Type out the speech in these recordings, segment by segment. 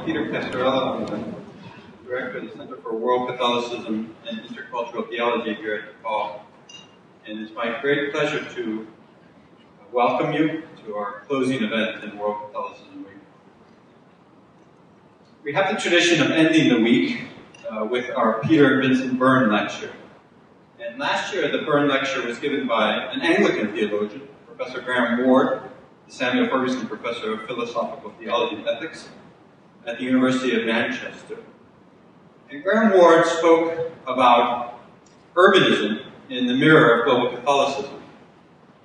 Peter Castorella. I'm the director of the Center for World Catholicism and Intercultural Theology here at DePaul. And it's my great pleasure to welcome you to our closing event in World Catholicism Week. We have the tradition of ending the week with our Peter Vincent Byrne lecture. And last year, the Byrne lecture was given by an Anglican theologian, Professor Graham Ward, the Samuel Ferguson Professor of Philosophical Theology and Ethics at the University of Manchester. And Graham Ward spoke about urbanism in the mirror of global Catholicism.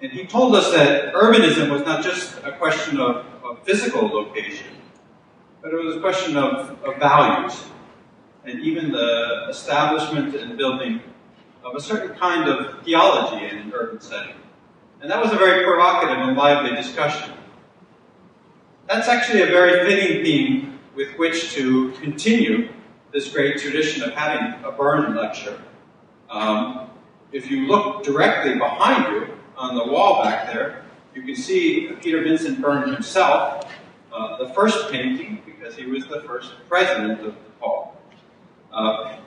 And he told us that urbanism was not just a question of physical location, but it was a question of values, and even the establishment and building of a certain kind of theology in an urban setting. And that was a very provocative and lively discussion. That's actually a very fitting theme with which to continue this great tradition of having a Byrne lecture. If you look directly behind you on the wall back there, you can see Peter Vincent Byrne himself, the first painting, because he was the first president of DePaul.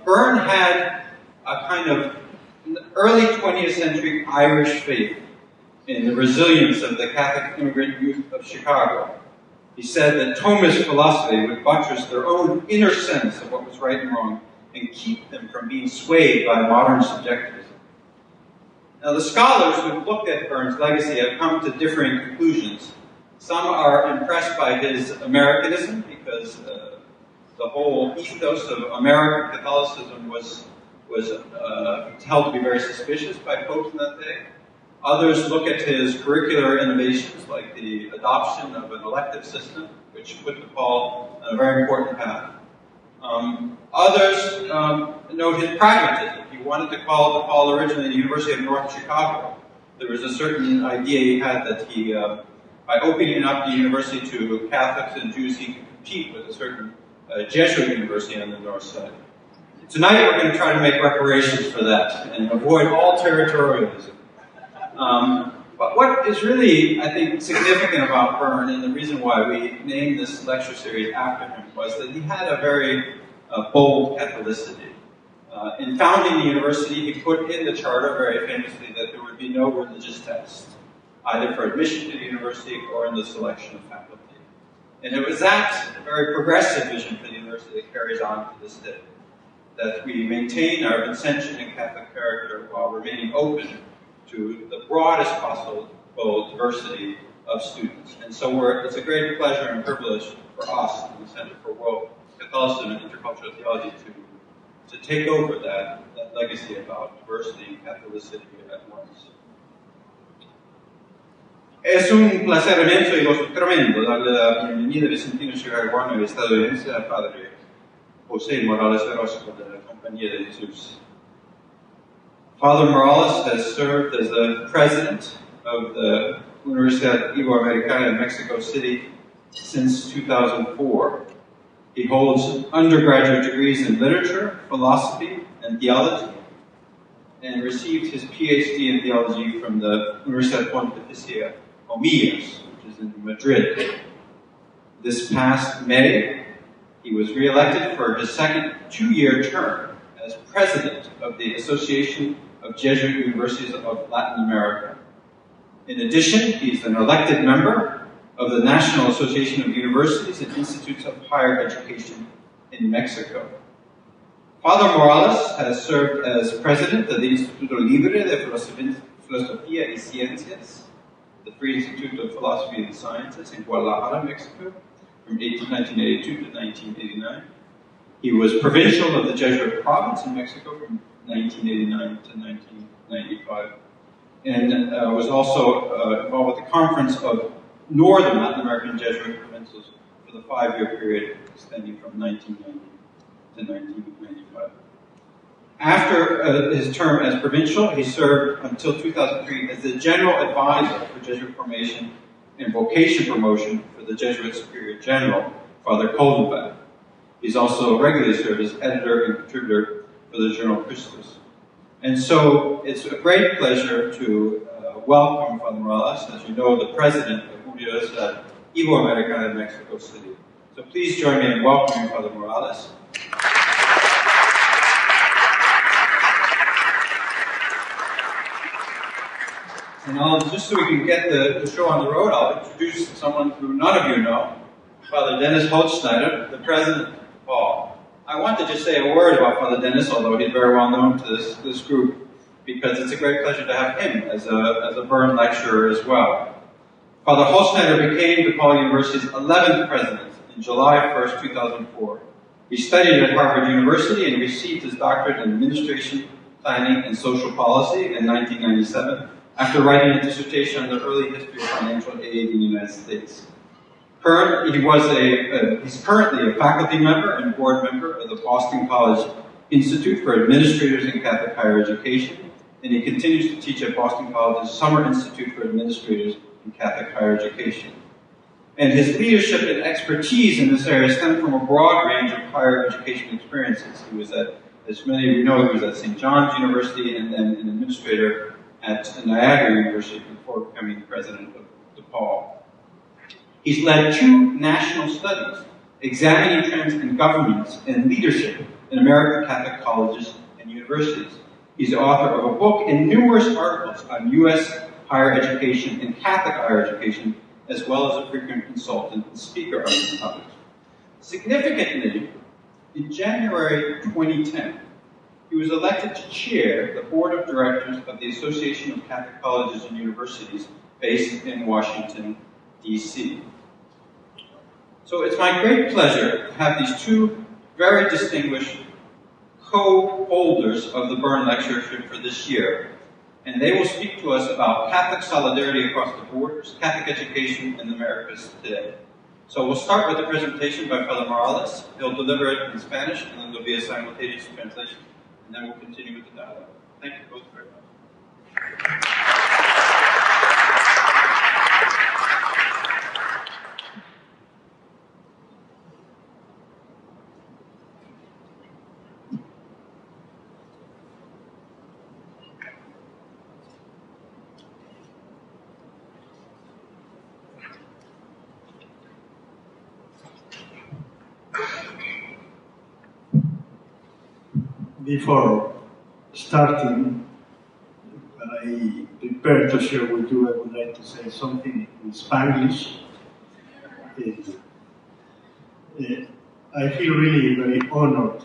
Byrne had a kind of early 20th century Irish faith in the resilience of the Catholic immigrant youth of Chicago. He said that Thomist philosophy would buttress their own inner sense of what was right and wrong and keep them from being swayed by modern subjectivism. Now, the scholars who've looked at Byrne's legacy have come to differing conclusions. Some are impressed by his Americanism because the whole ethos of American Catholicism was held to be very suspicious by popes in that day. Others look at his curricular innovations, like the adoption of an elective system, which put DePaul on a very important path. Others note his pragmatism. He wanted to call DePaul originally the University of North Chicago. There was a certain idea he had that he, by opening up the university to Catholics and Jews, he could compete with a certain Jesuit university on the north side. Tonight we're going to try to make reparations for that and avoid all territorialism. But what is really, I think, significant about Byrne, and the reason why we named this lecture series after him, was that he had a very bold Catholicity. In founding the university, he put in the charter very famously that there would be no religious test, either for admission to the university or in the selection of faculty. And it was that very progressive vision for the university that carries on to this day, that we maintain our Vincentian and Catholic character while remaining open to the broadest possible diversity of students. And so it's a great pleasure and privilege for us in the Center for World Catholicism and Intercultural Theology to take over that legacy about diversity and Catholicity at once. Es un placer inmenso y gozo tremendo darle la bienvenida a Vicentino chicagoano y estadounidense al Padre José Morales Orozco de la Compañía de Jesús. Father Morales has served as the president of the Universidad Iberoamericana in Mexico City since 2004. He holds undergraduate degrees in literature, philosophy, and theology, and received his PhD in theology from the Universidad Pontificia Comillas, which is in Madrid. This past May, he was re-elected for his second two-year term as president of the Association of Jesuit Universities of Latin America. In addition, he's an elected member of the National Association of Universities and Institutes of Higher Education in Mexico. Father Morales has served as president of the Instituto Libre de Filosofía y Ciencias, the Free Institute of Philosophy and Sciences in Guadalajara, Mexico, from 1982 to 1989. He was provincial of the Jesuit province in Mexico from 1989 to 1995, and was also involved with the Conference of Northern Latin American Jesuit Provincials for the 5-year period extending from 1990 to 1995. After his term as provincial, he served until 2003 as the general advisor for Jesuit formation and vocation promotion for the Jesuit Superior General, Father Koldenbach. He's also regularly served as editor and contributor for the journal Christus. And so it's a great pleasure to welcome Father Morales, as you know, the president of Universidad Iberoamericana in Mexico City. So please join me in welcoming Father Morales. And just so we can get the show on the road, I'll introduce someone who none of you know, Father Dennis Holtschneider, the president of DePaul. I want to just say a word about Father Dennis, although he's very well known to this group, because it's a great pleasure to have him as a Byrne lecturer as well. Father Holtschneider became DePaul University's 11th president in July 1st, 2004. He studied at Harvard University and received his doctorate in administration, planning, and social policy in 1997. After writing a dissertation on the early history of financial aid in the United States. He's currently a faculty member and board member of the Boston College Institute for Administrators in Catholic Higher Education, and he continues to teach at Boston College's Summer Institute for Administrators in Catholic Higher Education. And his leadership and expertise in this area stem from a broad range of higher education experiences. He was at, as many of you know, he was at St. John's University and then an administrator at Niagara University before becoming president of DePaul. He's led 2 national studies examining trends in governance and leadership in American Catholic colleges and universities. He's the author of a book and numerous articles on U.S. higher education and Catholic higher education, as well as a frequent consultant and speaker on these topics. Significantly, in January 2010, he was elected to chair the board of directors of the Association of Catholic Colleges and Universities based in Washington, D.C. So it's my great pleasure to have these 2 very distinguished co-holders of the Byrne Lectureship for this year. And they will speak to us about Catholic solidarity across the borders, Catholic education in the Americas today. So we'll start with the presentation by Father Morales. He'll deliver it in Spanish, and then there'll be a simultaneous translation. And then we'll continue with the dialogue. Thank you both very much. Before starting, when I prepare to share with you, I would like to say something in Spanish. I feel really very honored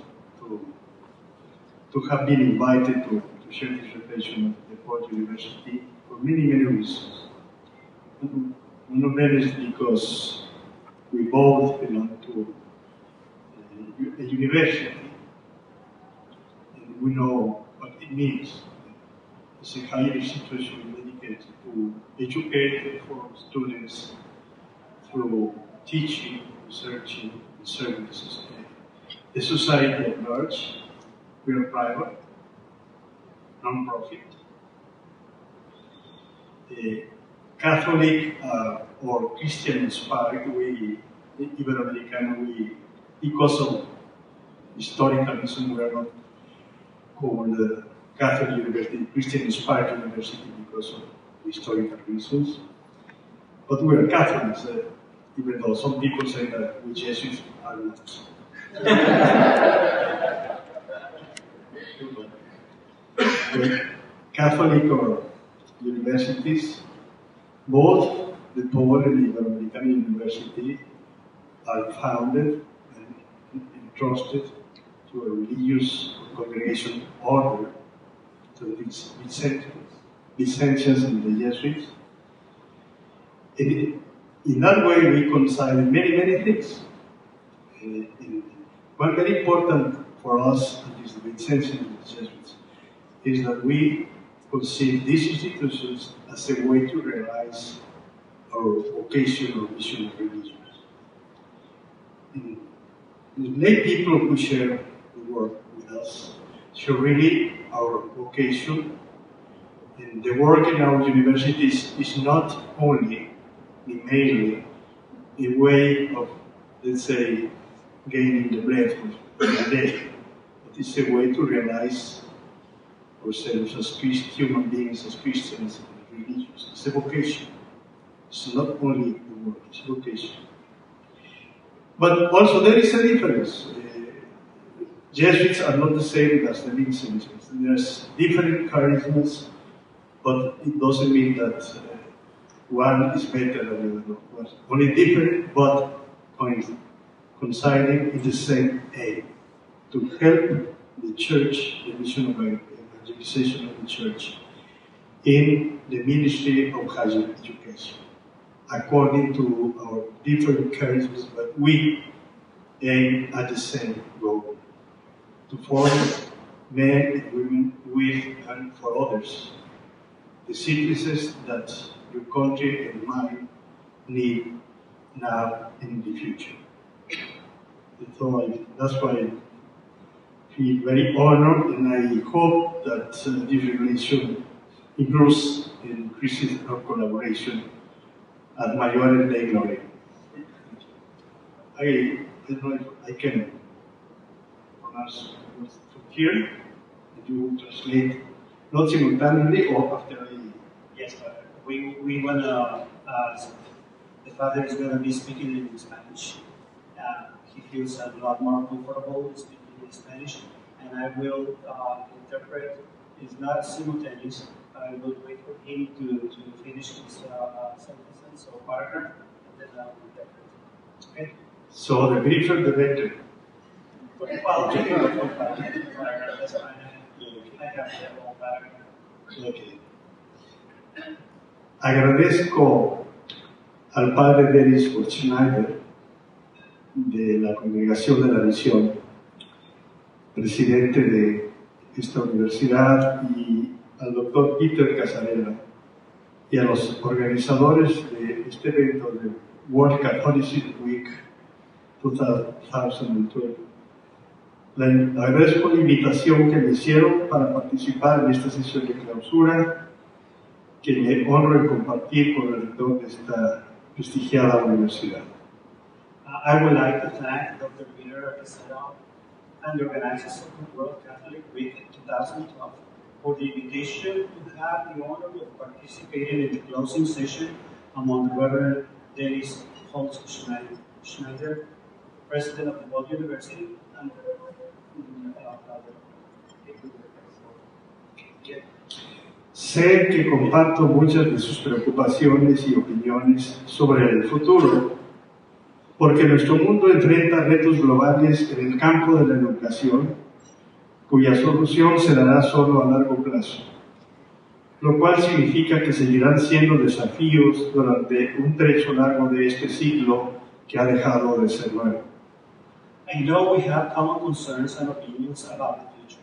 to have been invited to share this reflection at DePaul University for many, many reasons. One of them is because we both belong to a university. We know what it means. It's a higher institution dedicated to educate for students through teaching, researching, and services. The society at large, we are private, non-profit. Catholic or Christian-inspired, we, Iberoamericana, because of historical reason, we are not called Catholic University, Christian-inspired university because of historical reasons. But we are Catholics, even though some people say that we Jesuits are not. Catholic or universities, both DePaul and Iberoamericana University are founded and entrusted to a religious congregation order, to the Vicentians and the Jesuits. In that way, we consider many, many things. One very important for us, and is the Vicentians and the Jesuits, is that we conceive these institutions as a way to realize our vocation or mission of religions. The lay people who share the work with us show really our vocation. And the work in our universities is not only, mainly, a way of, let's say, gaining the bread for the day, but it's a way to realize ourselves as human beings, as Christians and religious. It's a vocation. It's not only the work, it's a vocation. But also there is a difference. Jesuits are not the same as the Vincents. There's different charismas, but it doesn't mean that one is better than the other. Only different, but coinciding in the same aim, to help the church, the mission of evangelization of the church, in the ministry of higher education, according to our different charismas, but we aim at the same goal, to form men and women with and for others, the citizens that your country and mine need now and in the future. And so that's why I feel very honored, and I hope that this relation improves and increases our collaboration at Mayor Dei Gloria. I don't know if I can pronounce from here. If you translate not simultaneously or after I. Yes, we want to, the father is going to be speaking in Spanish. He feels a lot more comfortable speaking in Spanish, and I will interpret. It's not simultaneous. I will wait for him to finish his sentence or paragraph, and then I will interpret. Okay? So the briefer the better. Well, I can go for paragraph. That's fine. I have the whole paragraph. Okay. Agradezco al padre Dennis Holtschneider de la Congregación de la Misión, presidente de esta universidad, y al doctor Peter Casarella y a los organizadores de este evento de World Catholicism Week 2012. Le agradezco la invitación que me hicieron para participar en esta sesión de clausura, que me honro en compartir con el rector de esta prestigiada universidad. I would like to thank Dr. Peter Casarella and the organizers of the World Catholic Week 2012 for the invitation to have the honor of participating in the closing session among the Reverend Dennis Holtschneider, President of the World University, and Sé que comparto muchas de sus preocupaciones y opiniones sobre el futuro, porque nuestro mundo enfrenta retos globales en el campo de la educación, cuya solución se dará solo a largo plazo, lo cual significa que seguirán siendo desafíos durante un trecho largo de este siglo que ha dejado de ser nuevo. I know we have common concerns and opinions about the future,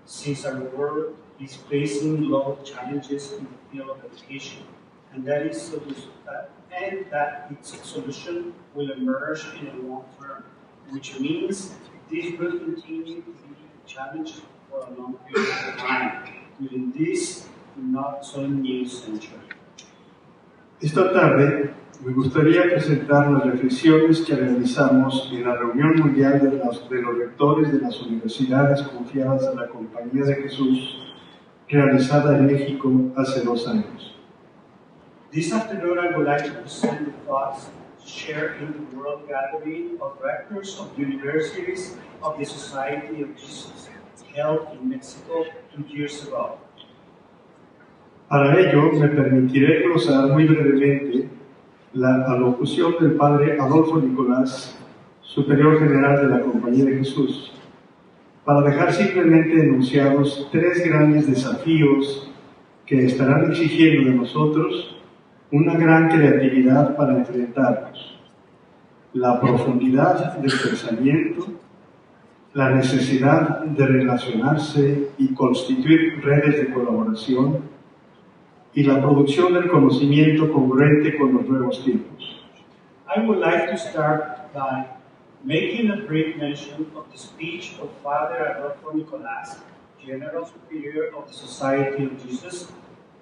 since our world is facing long challenges in the field of education, and that its solution will emerge in the long term, which means this will continue to be a challenge for a long period of time during this not so new century. Esta tarde me gustaría presentar las reflexiones que realizamos en la reunión mundial de los rectores de las universidades confiadas a la Compañía de Jesús, realizada en México hace 2 años. This afternoon, I would like to present the thoughts shared in the World Gathering of Rectors of Universities of the Society of Jesus, held in Mexico 2 years ago. Para ello, me permitiré glosar muy brevemente la alocución del padre Adolfo Nicolás, superior general de la Compañía de Jesús, para dejar simplemente enunciados 3 grandes desafíos que estarán exigiendo de nosotros una gran creatividad para enfrentarlos: la profundidad del pensamiento, la necesidad de relacionarse y constituir redes de colaboración, y la producción del conocimiento congruente con los nuevos tiempos. I would like to start by making a brief mention of the speech of Father Adolfo Nicolás, General Superior of the Society of Jesus,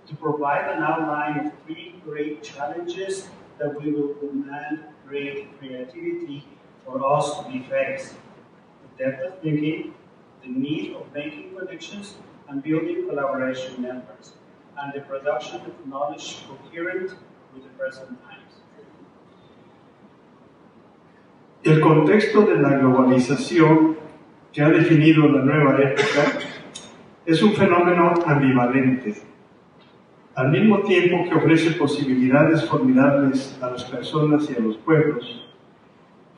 to provide an outline of 3 great challenges that we will demand great creativity for us to be faced: the depth of thinking, the need of making connections and building collaboration networks, and the production of knowledge coherent with the present times. El contexto de la globalización que ha definido la nueva época es un fenómeno ambivalente. Al mismo tiempo que ofrece posibilidades formidables a las personas y a los pueblos,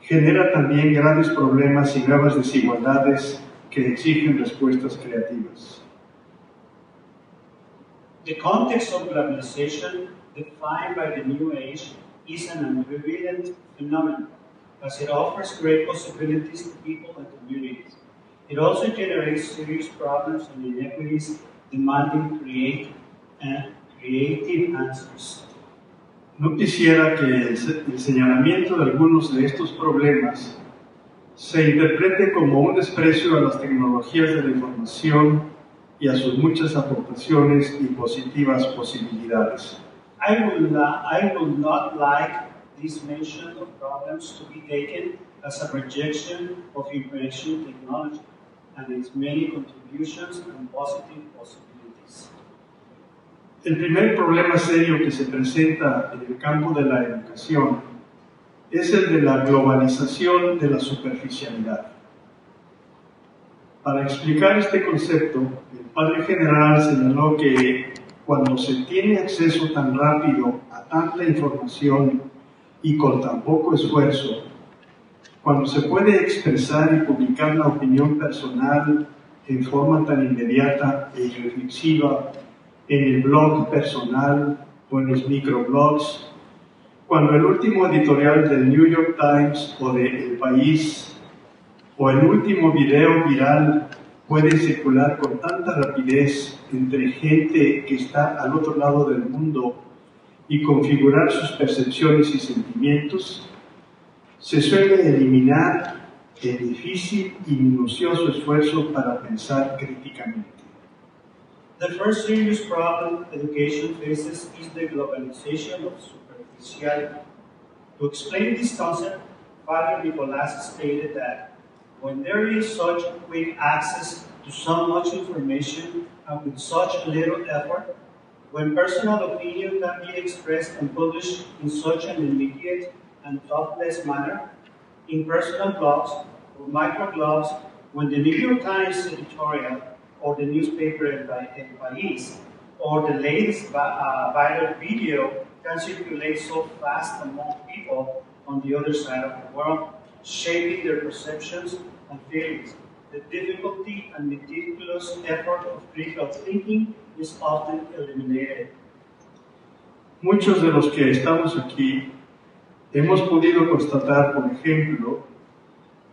genera también graves problemas y nuevas desigualdades que exigen respuestas creativas. The context of globalization, defined by the New Age, is an ambivalent phenomenon, as it offers great possibilities to people and communities. It also generates serious problems and inequities demanding creative answers. No quisiera que el señalamiento de algunos de estos problemas se interprete como un desprecio a las tecnologías de la información y a sus muchas aportaciones y positivas posibilidades. I would not like this mention of problems to be taken as a rejection of information technology and its many contributions and positive possibilities. El primer problema serio que se presenta en el campo de la educación es el de la globalización de la superficialidad. Para explicar este concepto, el padre general señaló que cuando se tiene acceso tan rápido a tanta información y con tan poco esfuerzo, cuando se puede expresar y publicar la opinión personal en forma tan inmediata e irreflexiva en el blog personal o en los microblogs, cuando el último editorial del New York Times o de El País o el último video viral puede circular con tanta rapidez entre gente que está al otro lado del mundo y configurar sus percepciones y sentimientos, se suele eliminar el difícil y minucioso esfuerzo para pensar críticamente. The first serious problem education faces is the globalization of superficiality. To explain this concept, Father Nicolas stated that when there is such quick access to so much information and with such little effort, when personal opinion can be expressed and published in such an immediate and thoughtless manner, in personal blogs or microblogs, when the New York Times editorial or the newspaper El País or the latest viral video can circulate so fast among people on the other side of the world, shaping their perceptions and feelings. The difficulty and meticulous effort of critical thinking is often eliminated. Muchos de los que estamos aquí hemos podido constatar, por ejemplo,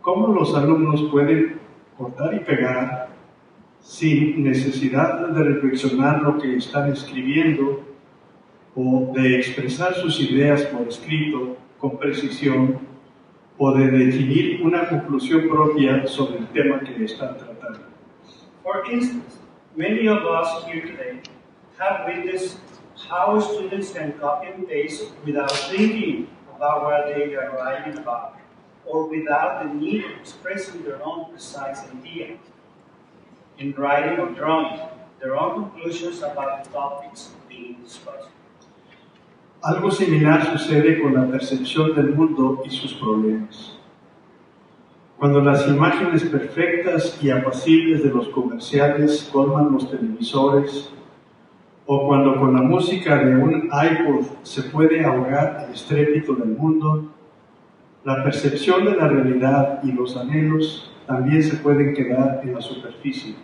cómo los alumnos pueden cortar y pegar sin necesidad de reflexionar lo que están escribiendo o de expresar sus ideas por escrito con precisión o de definir una conclusión propia sobre el tema que están tratando. For instance, many of us here today have witnessed how students can copy and paste without thinking about what they are writing about, or without the need of expressing their own precise idea in writing or drawing, their own conclusions about the topics being discussed. Algo similar sucede con la percepción del mundo y sus problemas. Cuando las imágenes perfectas y apacibles de los comerciales colman los televisores, o cuando con la música de un iPod se puede ahogar el estrépito del mundo, la percepción de la realidad y los anhelos también se pueden quedar en la superficie.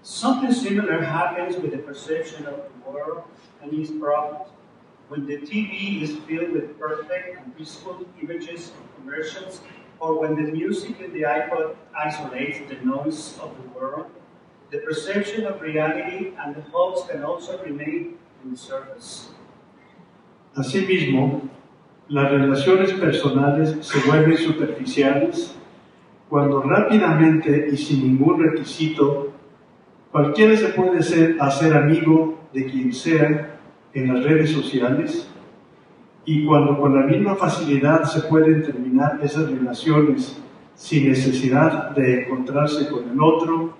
Something similar happens with the perception of the world and its problems. When the TV is filled with perfect and peaceful images and commercials, or when the music in the iPod isolates the noise of the world, the perception of reality and the hopes can also remain on the surface. Asimismo, las relaciones personales se vuelven superficiales cuando rápidamente y sin ningún requisito cualquiera se puede hacer amigo de quien sea en las redes sociales, y cuando con la misma facilidad se pueden terminar esas relaciones sin necesidad de encontrarse con el otro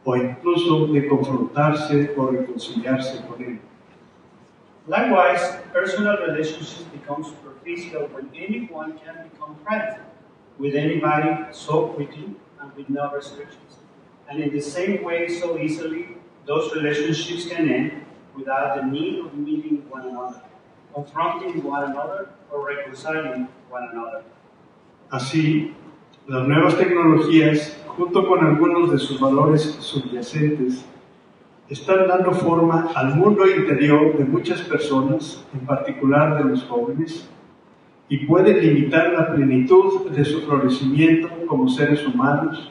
o incluso de confrontarse o reconciliarse con él. Likewise, personal relationships become superficial when anyone can become friends, with anybody so quickly and with no restrictions. And in the same way, so easily, those relationships can end without the need of meeting one another, confronting one another, or reconciling one another. Así, las nuevas tecnologías, junto con algunos de sus valores subyacentes, están dando forma al mundo interior de muchas personas, en particular de los jóvenes, y pueden limitar la plenitud de su florecimiento como seres humanos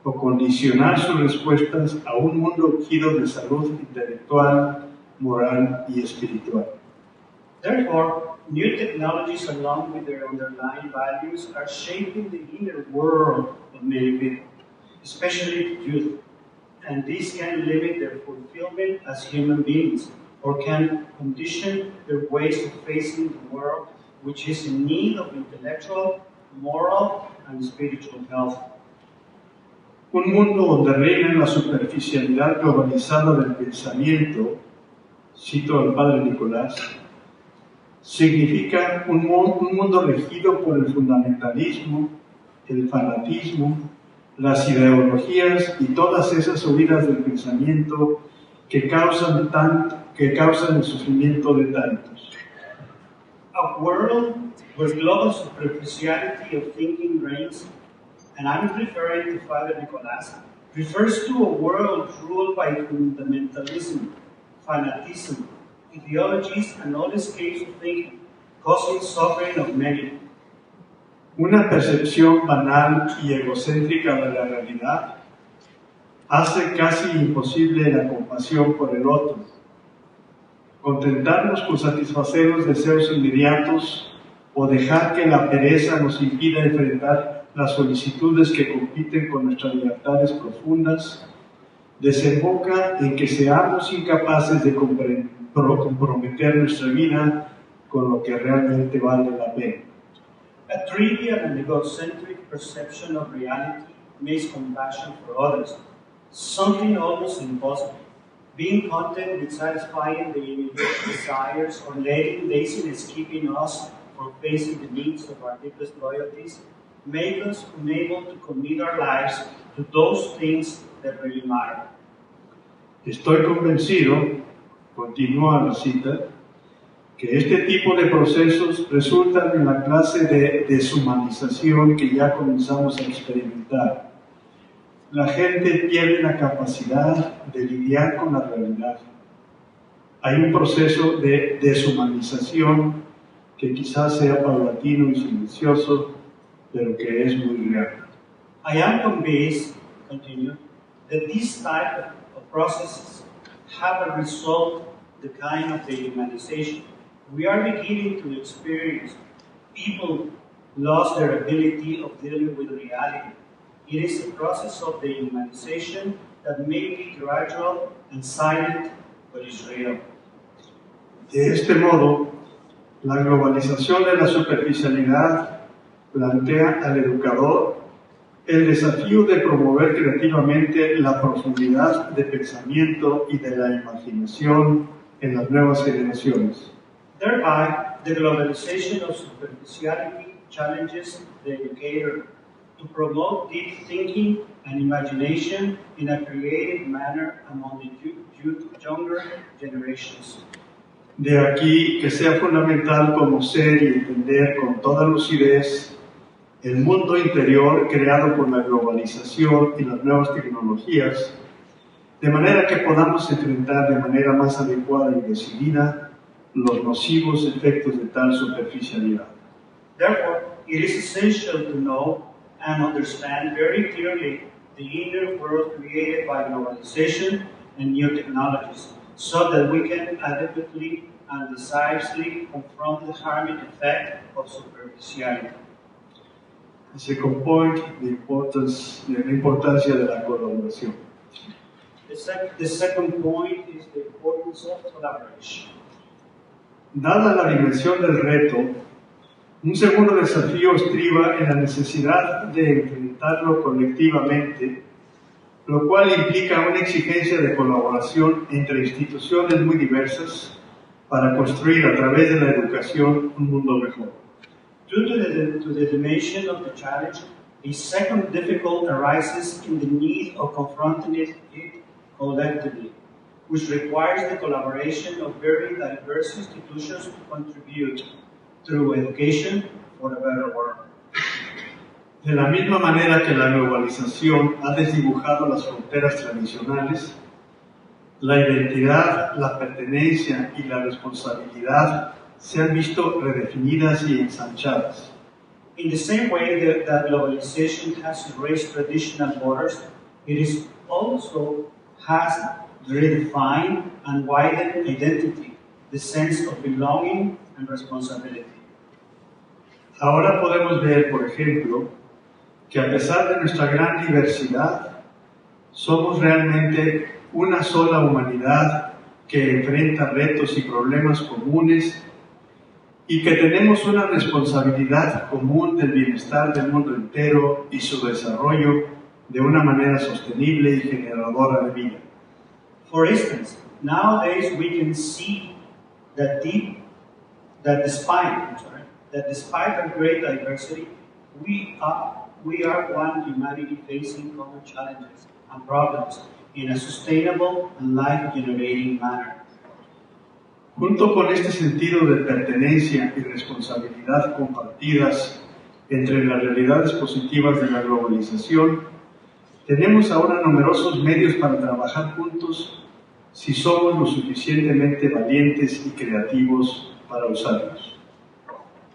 o condicionar sus respuestas a un mundo urgido de salud intelectual, moral y espiritual. Therefore, new technologies, along with their underlying values, are shaping the inner world of many people, especially youth. And this can limit their fulfillment as human beings, or can condition their ways of facing the world, which is in need of intellectual, moral, and spiritual health. Un mundo donde reina la superficialidad globalizada del pensamiento, cito al padre Nicolás, significa un mundo regido por el fundamentalismo, el fanatismo, las ideologías y todas esas huidas del pensamiento que causan el sufrimiento de tantos. A world where global superficiality of thinking reigns, and I'm referring to Father Nicolás, refers to a world ruled by fundamentalism, fanatism, ideologies, and all escapes of thinking, causing suffering of many. Una percepción banal y egocéntrica de la realidad hace casi imposible la compasión por el otro. Contentarnos con satisfacer los deseos inmediatos o dejar que la pereza nos impida enfrentar las solicitudes que compiten con nuestras libertades profundas, desemboca en que seamos incapaces de comprometer nuestra vida con lo que realmente vale la pena. A trivial and egocentric perception of reality makes compassion for others something almost impossible. Being content with satisfying the immediate desires or letting laziness keeping us from facing the needs of our deepest loyalties make us unable to commit our lives to those things that really matter. Estoy convencido, continúa la cita, que este tipo de procesos resultan en la clase de deshumanización que ya comenzamos a experimentar. La gente pierde la capacidad de lidiar con la realidad. Hay un proceso de deshumanización que quizás sea paulatino y silencioso, pero que es muy real. I am convinced, continue, that this type of processes have a result the kind of dehumanization we are beginning to experience. People lost their ability of dealing with reality. It is a process of dehumanization that may be gradual and silent, but is real. De este modo, la globalización de la superficialidad plantea al educador el desafío de promover creativamente la profundidad de pensamiento y de la imaginación en las nuevas generaciones. Thereby, the globalization of superficiality challenges the educator to promote deep thinking and imagination in a creative manner among the younger generations. De aquí que sea fundamental conocer y entender con toda lucidez el mundo interior creado por la globalización y las nuevas tecnologías, de manera que podamos enfrentar de manera más adecuada y decidida los nocivos efectos de tal superficialidad. Therefore, it is essential to know and understand very clearly the inner world created by globalization and new technologies, so that we can adequately and decisively confront the harming effect of superficiality. The second point, la importancia de la colaboración. The second point is the importance of collaboration. Dada la dimensión del reto, un segundo desafío estriba en la necesidad de enfrentarlo colectivamente, lo cual implica una exigencia de colaboración entre instituciones muy diversas para construir a través de la educación un mundo mejor. Due to the dimension of the challenge, a second difficulty arises in the need of confronting it collectively, which requires the collaboration of very diverse institutions to contribute through education for a better world. De la misma manera que la globalización ha desdibujado las fronteras tradicionales, la identidad, la pertenencia y la responsabilidad se han visto redefinidas y ensanchadas. In the same way that globalization has erased traditional borders, it is also has redefined and widened identity, the sense of belonging and responsibility. Ahora podemos ver, por ejemplo, que a pesar de nuestra gran diversidad, somos realmente una sola humanidad que enfrenta retos y problemas comunes y que tenemos una responsabilidad común del bienestar del mundo entero y su desarrollo de una manera sostenible y generadora de vida. For instance, nowadays we can see that despite our great diversity, we are one humanity facing common challenges and problems in a sustainable and life-generating manner. Junto con este sentido de pertenencia y responsabilidad compartidas entre las realidades positivas de la globalización, tenemos ahora numerosos medios para trabajar juntos si somos lo suficientemente valientes y creativos para usarlos.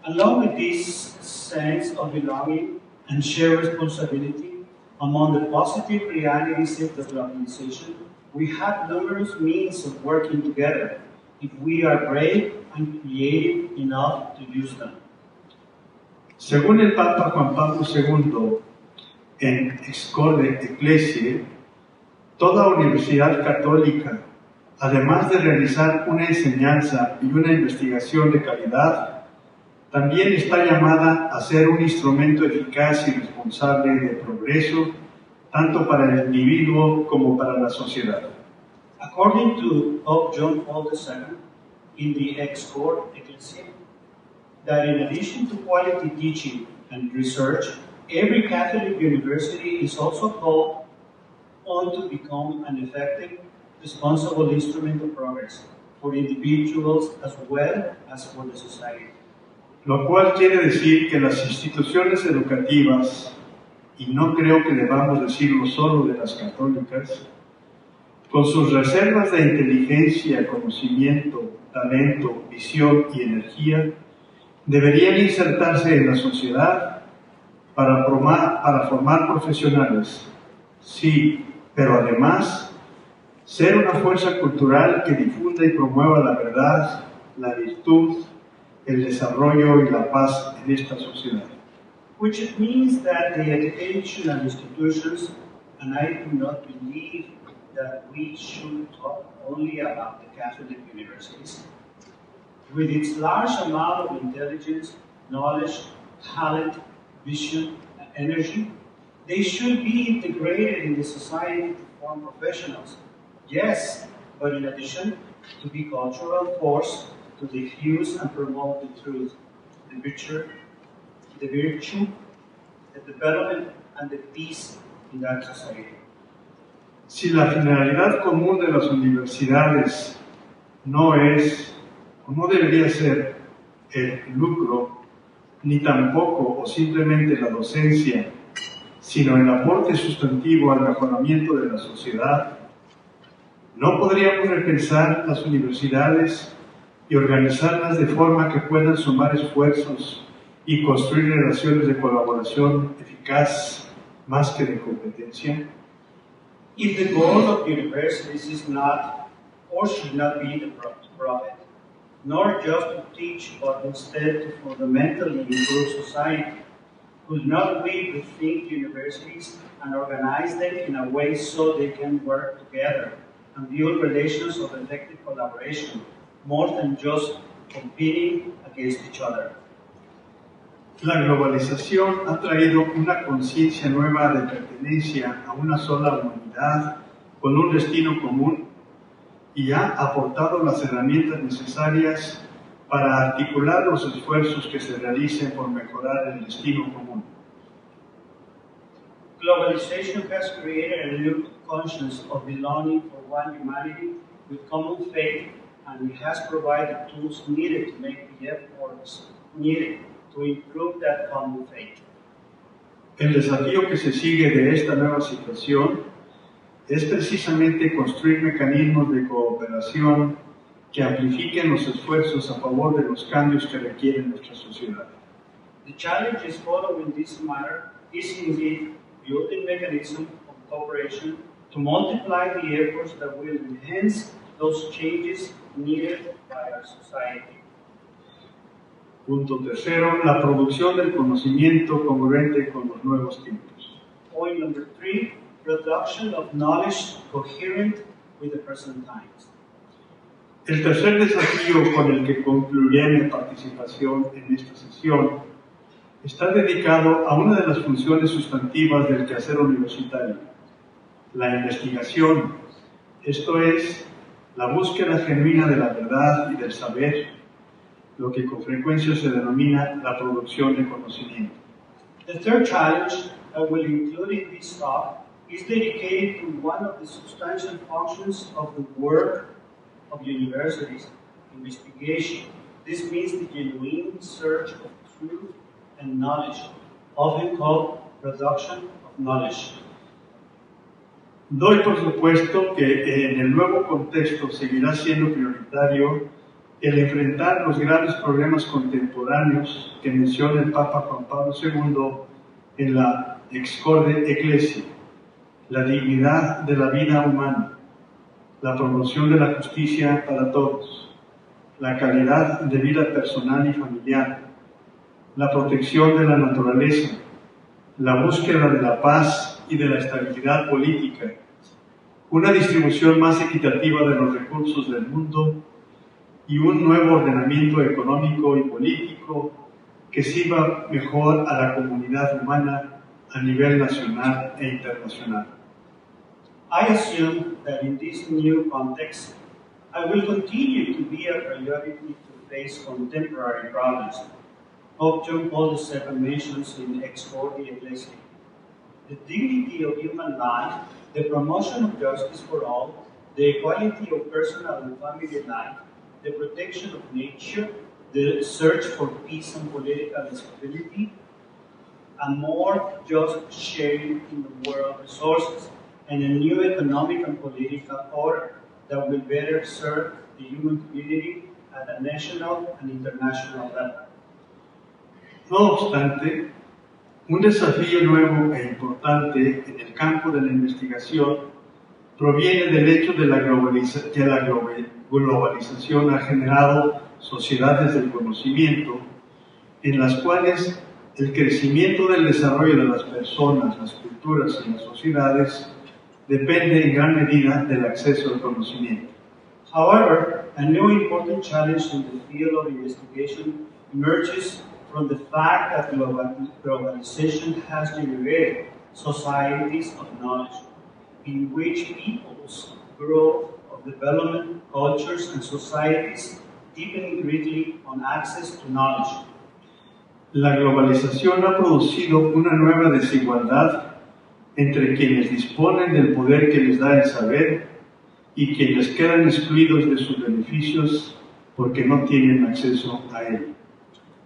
Along with this sense of belonging and shared responsibility among the positive realities of the globalization, we have numerous means of working together if we are brave and creative enough to use them. Según el Papa Juan Pablo II, en Excorde Ecclesiae, toda universidad católica, además de realizar una enseñanza y una investigación de calidad, también está llamada a ser un instrumento eficaz y responsable de progreso, tanto para el individuo como para la sociedad. According to Pope John Paul II, in the Excorde Ecclesial, that in addition to quality teaching and research, every Catholic university is also called on to become an effective, responsible instrument of progress for individuals as well as for the society. Lo cual quiere decir que las instituciones educativas, y no creo que debamos decirlo solo de las católicas, con sus reservas de inteligencia, conocimiento, talento, visión y energía, deberían insertarse en la sociedad para formar profesionales, sí, pero además ser una fuerza cultural que difunda y promueva la verdad, la virtud, el desarrollo y la paz en esta sociedad. Which means that the educational institutions, and I do not believe that we should talk only about the Catholic universities, with its large amount of intelligence, knowledge, talent, vision, and energy, they should be integrated in the society to form professionals. Yes, but in addition, to be cultural force to diffuse and promote the truth, the virtue, the development, and the peace in that society. Si la finalidad común de las universidades no es o no debería ser el lucro, ni tampoco o simplemente la docencia, sino el aporte sustantivo al mejoramiento de la sociedad, ¿no podríamos repensar las universidades y organizarlas de forma que puedan sumar esfuerzos y construir relaciones de colaboración eficaz más que de competencia? If the goal of universities is not or should not be the profit, nor just to teach, but instead to fundamentally improve society, could not we rethink universities and organize them in a way so they can work together and build relations of effective collaboration, more than just competing against each other? La globalización ha traído una conciencia nueva de pertenencia a una sola humanidad con un destino común y ha aportado las herramientas necesarias para articular los esfuerzos que se realicen por mejorar el destino común. Globalization has created a new conscience of belonging for one humanity with common faith, and it has provided tools needed to make the efforts needed to improve that common faith. El desafío que se sigue de esta nueva situación es precisamente construir mecanismos de cooperación que amplifiquen los esfuerzos a favor de los cambios que requiere nuestra sociedad. The challenge is following this matter is indeed building mechanisms of cooperation to multiply the efforts that will enhance those changes needed by our society. Punto tercero, la producción del conocimiento congruente con los nuevos tiempos. Point number 3, production of knowledge coherent with the present times. El tercer desafío con el que concluiré mi participación en esta sesión está dedicado a una de las funciones sustantivas del quehacer universitario, la investigación, esto es, la búsqueda genuina de la verdad y del saber, lo que con frecuencia se denomina la producción de conocimiento. The third challenge that will include in this talk is dedicated to one of the substantial functions of the work of universities, investigation. This means the genuine search of truth and knowledge, often called production of knowledge. Doy por supuesto que en el nuevo contexto seguirá siendo prioritario el enfrentar los graves problemas contemporáneos que menciona el Papa Juan Pablo II en la Excorde Ecclesia, la dignidad de la vida humana, la promoción de la justicia para todos, la calidad de vida personal y familiar, la protección de la naturaleza, la búsqueda de la paz y de la estabilidad política, una distribución más equitativa de los recursos del mundo y un nuevo ordenamiento económico y político que sirva mejor a la comunidad humana a nivel nacional e internacional. I assume that in this new context, I will continue to be a priority to face contemporary problems. Pope John Paul II mentions in Excorde Ecclesia, the dignity of human life, the promotion of justice for all, the equality of personal and family life, the protection of nature, the search for peace and political stability, a more just sharing in the world resources, and a new economic and political order that will better serve the human community at a national and international level. No obstante, un desafío nuevo e importante en el campo de la investigación proviene del hecho de la globalización ha generado sociedades del conocimiento en las cuales el crecimiento del desarrollo de las personas, las culturas y las sociedades depende en gran medida del acceso al conocimiento. However, a new important challenge in the field of investigation emerges from the fact that globalization has generated societies of knowledge, in which people's growth of development, cultures, and societies depend greatly on access to knowledge. La globalización ha producido una nueva desigualdad entre quienes disponen del poder que les da el saber y quienes quedan excluidos de sus beneficios porque no tienen acceso a él.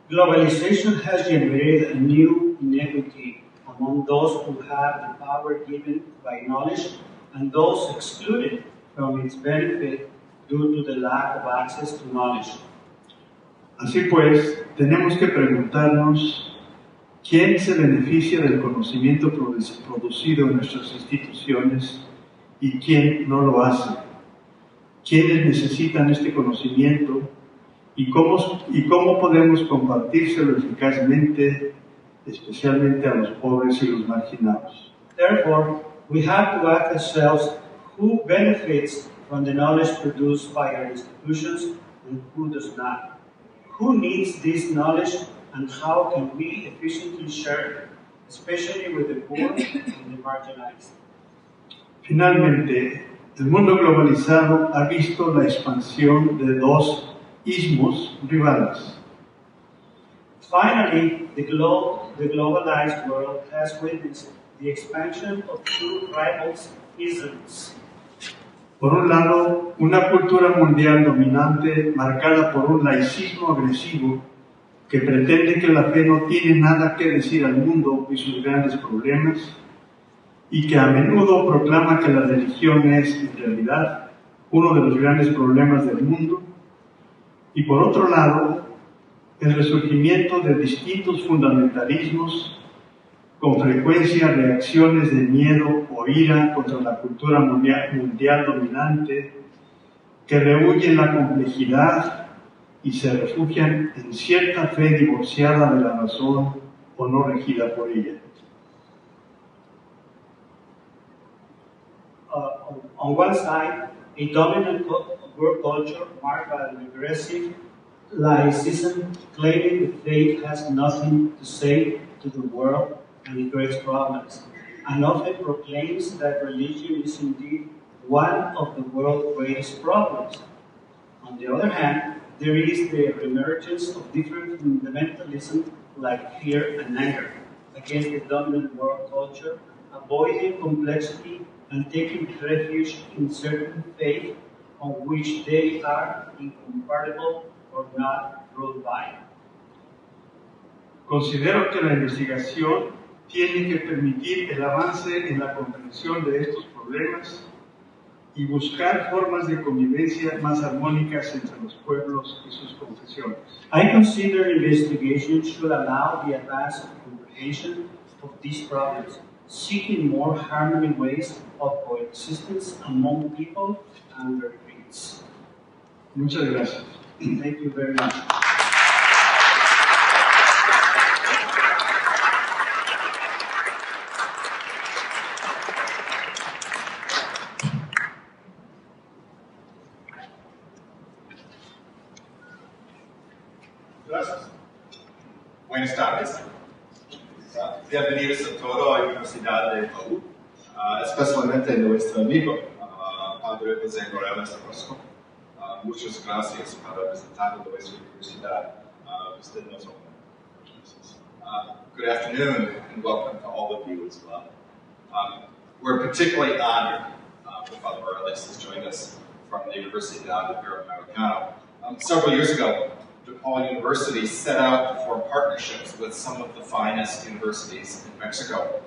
Globalization has generated a new inequity among those who have the power given by knowledge and those excluded from its benefit due to the lack of access to knowledge. Así pues, tenemos que preguntarnos quién se beneficia del conocimiento producido en nuestras instituciones y quién no lo hace. ¿Quiénes necesitan este conocimiento y cómo podemos compartírselo eficazmente, especialmente a los pobres y los marginados? Therefore, we have to ask ourselves who benefits from the knowledge produced by our institutions and who does not. Who needs this knowledge and how can we efficiently share it, especially with the poor and the marginalized? Finalmente, el mundo globalizado ha visto la expansión de dos ismos rivales. Finally, the globalized world has witnessed the expansion of two rival isms. Por un lado, una cultura mundial dominante marcada por un laicismo agresivo que pretende que la fe no tiene nada que decir al mundo y sus grandes problemas, y que a menudo proclama que la religión es, en realidad, uno de los grandes problemas del mundo. Y por otro lado, el resurgimiento de distintos fundamentalismos, con frecuencia reacciones de miedo o ira contra la cultura mundial dominante, que rehuyen la complejidad y se refugian en cierta fe divorciada de la razón o no regida por ella. On one side, a dominant world culture marked by regressive laicism, claiming the faith has nothing to say to the world and its great problems, and often proclaims that religion is indeed one of the world's greatest problems. On the other hand, there is the emergence of different fundamentalism like fear and anger against the dominant world culture, avoiding complexity and taking refuge in certain faith on which they are incompatible or not ruled by. Considero que la investigación tiene que permitir el avance en la comprensión de estos problemas y buscar formas de convivencia más armónicas entre los pueblos y sus confesiones. I consider investigation should allow the advance of comprehension of these problems, seeking more harmonious ways of coexistence among people and their creeds. Muchas gracias. Thank you very much. Gracias. Buenas tardes. Bienvenidos a todos a la Universidad de DePaul, especialmente nuestro amigo, Padre José Orozco. Muchas gracias por representar nuestra universidad. Usted nos honra. Good afternoon and welcome to all of you as well. We're particularly honored that Father Morales has joined us from the Universidad Iberoamericana. Several years ago, DePaul University set out to form partnerships with some of the finest universities in Mexico.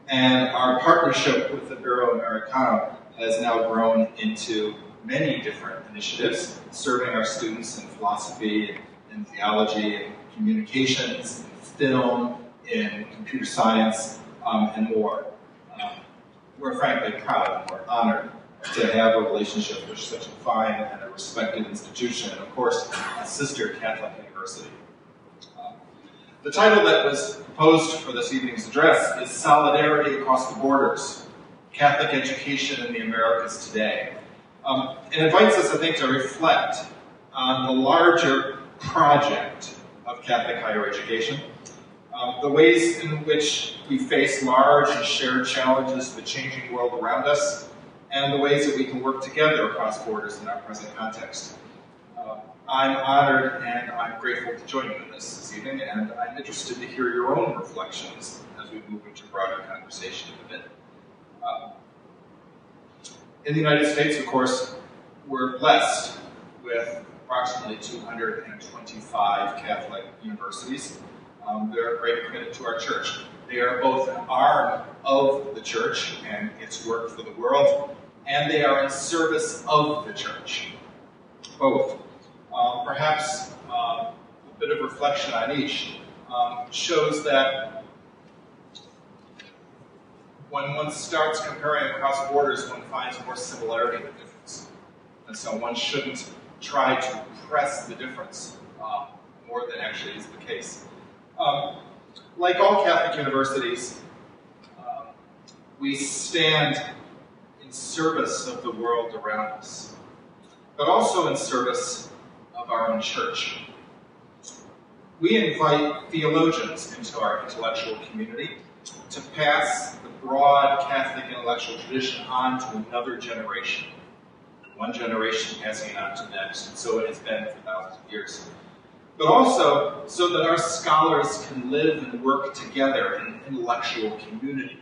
And our partnership with Iberoamericana has now grown into many different initiatives, serving our students in philosophy, in theology, in communications, in film, in computer science, and more. We're frankly proud and we're honored to have a relationship with such a fine and a respected institution, and of course, a sister Catholic university. The title that was proposed for this evening's address is Solidarity Across the Borders, Catholic Education in the Americas Today. It invites us, I think, to reflect on the larger project of Catholic higher education, the ways in which we face large and shared challenges of the changing world around us, and the ways that we can work together across borders in our present context. I'm honored and I'm grateful to join you in this evening, and I'm interested to hear your own reflections as we move into broader conversation in a bit. In the United States, of course, we're blessed with approximately 225 Catholic universities. They're a great credit to our church. They are both an arm of the church and its work for the world, and they are in service of the church. Both. Perhaps a bit of reflection on each shows that when one starts comparing across borders, one finds more similarity than difference. And so one shouldn't try to press the difference more than actually is the case. Like all Catholic universities, we stand in service of the world around us, but also in service of our own church. We invite theologians into our intellectual community to pass the broad Catholic intellectual tradition on to another generation. one generation passing it on to the next, and so it has been for thousands of years. But also so that our scholars can live and work together in an intellectual community.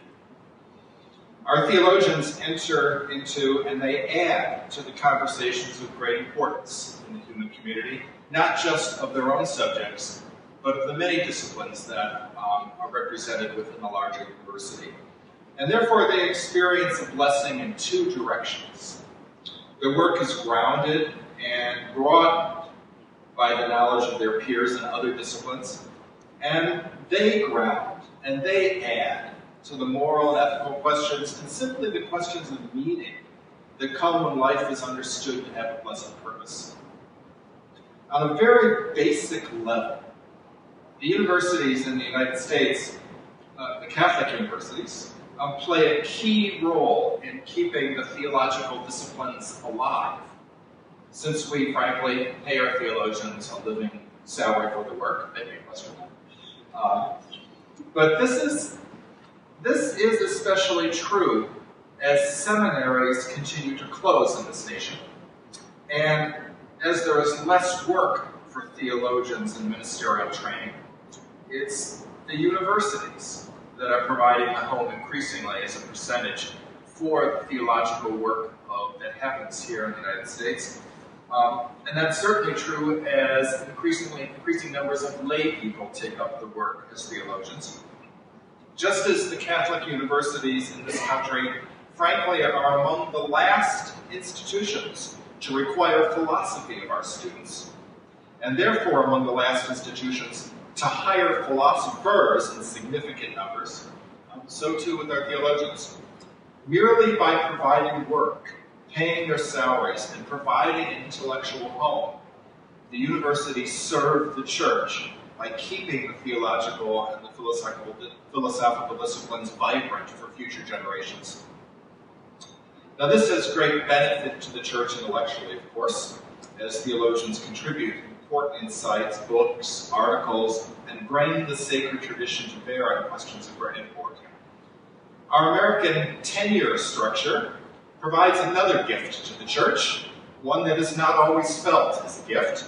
Our theologians enter into and they add to the conversations of great importance in the human community, not just of their own subjects, but of the many disciplines that are represented within a larger university. And therefore they experience a blessing in two directions. Their work is grounded and broadened by the knowledge of their peers in other disciplines, and they ground and they add to the moral and ethical questions and simply the questions of meaning that come when life is understood to have a pleasant purpose. On a very basic level, the universities in the United States, the Catholic universities, play a key role in keeping the theological disciplines alive, since we, frankly, pay our theologians a living salary for the work they make us from. But this is especially true as seminaries continue to close in this nation, and as there is less work for theologians in ministerial training. It's the universities that are providing a home increasingly as a percentage for the theological work that happens here in the United States. And that's certainly true as increasing numbers of lay people take up the work as theologians. Just as the Catholic universities in this country, frankly, are among the last institutions to require philosophy of our students, and therefore among the last institutions to hire philosophers in significant numbers, so too with our theologians. Merely by providing work, paying their salaries, and providing an intellectual home, the universities serve the church by keeping the theological and the philosophical disciplines vibrant for future generations. Now this has great benefit to the church intellectually, of course, as theologians contribute important insights, books, articles, and bring the sacred tradition to bear on questions of great import. Our American tenure structure provides another gift to the church, one that is not always felt as a gift.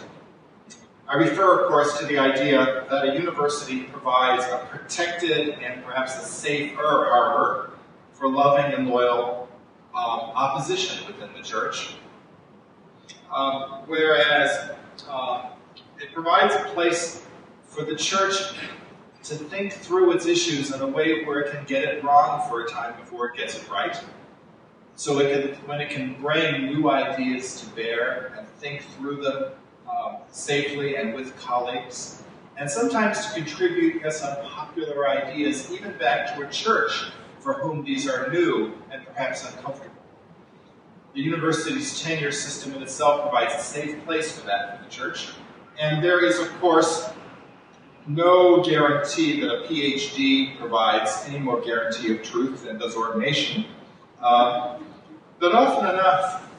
I refer, of course, to the idea that a university provides a protected and perhaps a safer harbor for loving and loyal opposition within the church, whereas it provides a place for the church to think through its issues in a way where it can get it wrong for a time before it gets it right. So when it can bring new ideas to bear and think through them safely and with colleagues, and sometimes to contribute as unpopular ideas even back to a church for whom these are new and perhaps uncomfortable. The university's tenure system in itself provides a safe place for that for the church, and there is, of course, no guarantee that a PhD provides any more guarantee of truth than does ordination. But often enough,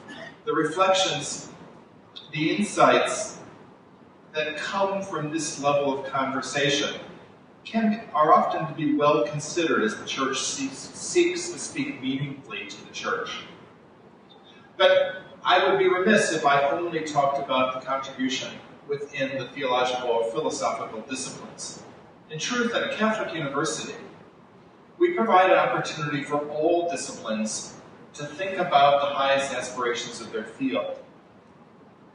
the reflections, the insights that come from this level of conversation are often to be well considered as the church seeks to speak meaningfully to the church. But I would be remiss if I only talked about the contribution within the theological or philosophical disciplines. In truth, at a Catholic university, we provide an opportunity for all disciplines to think about the highest aspirations of their field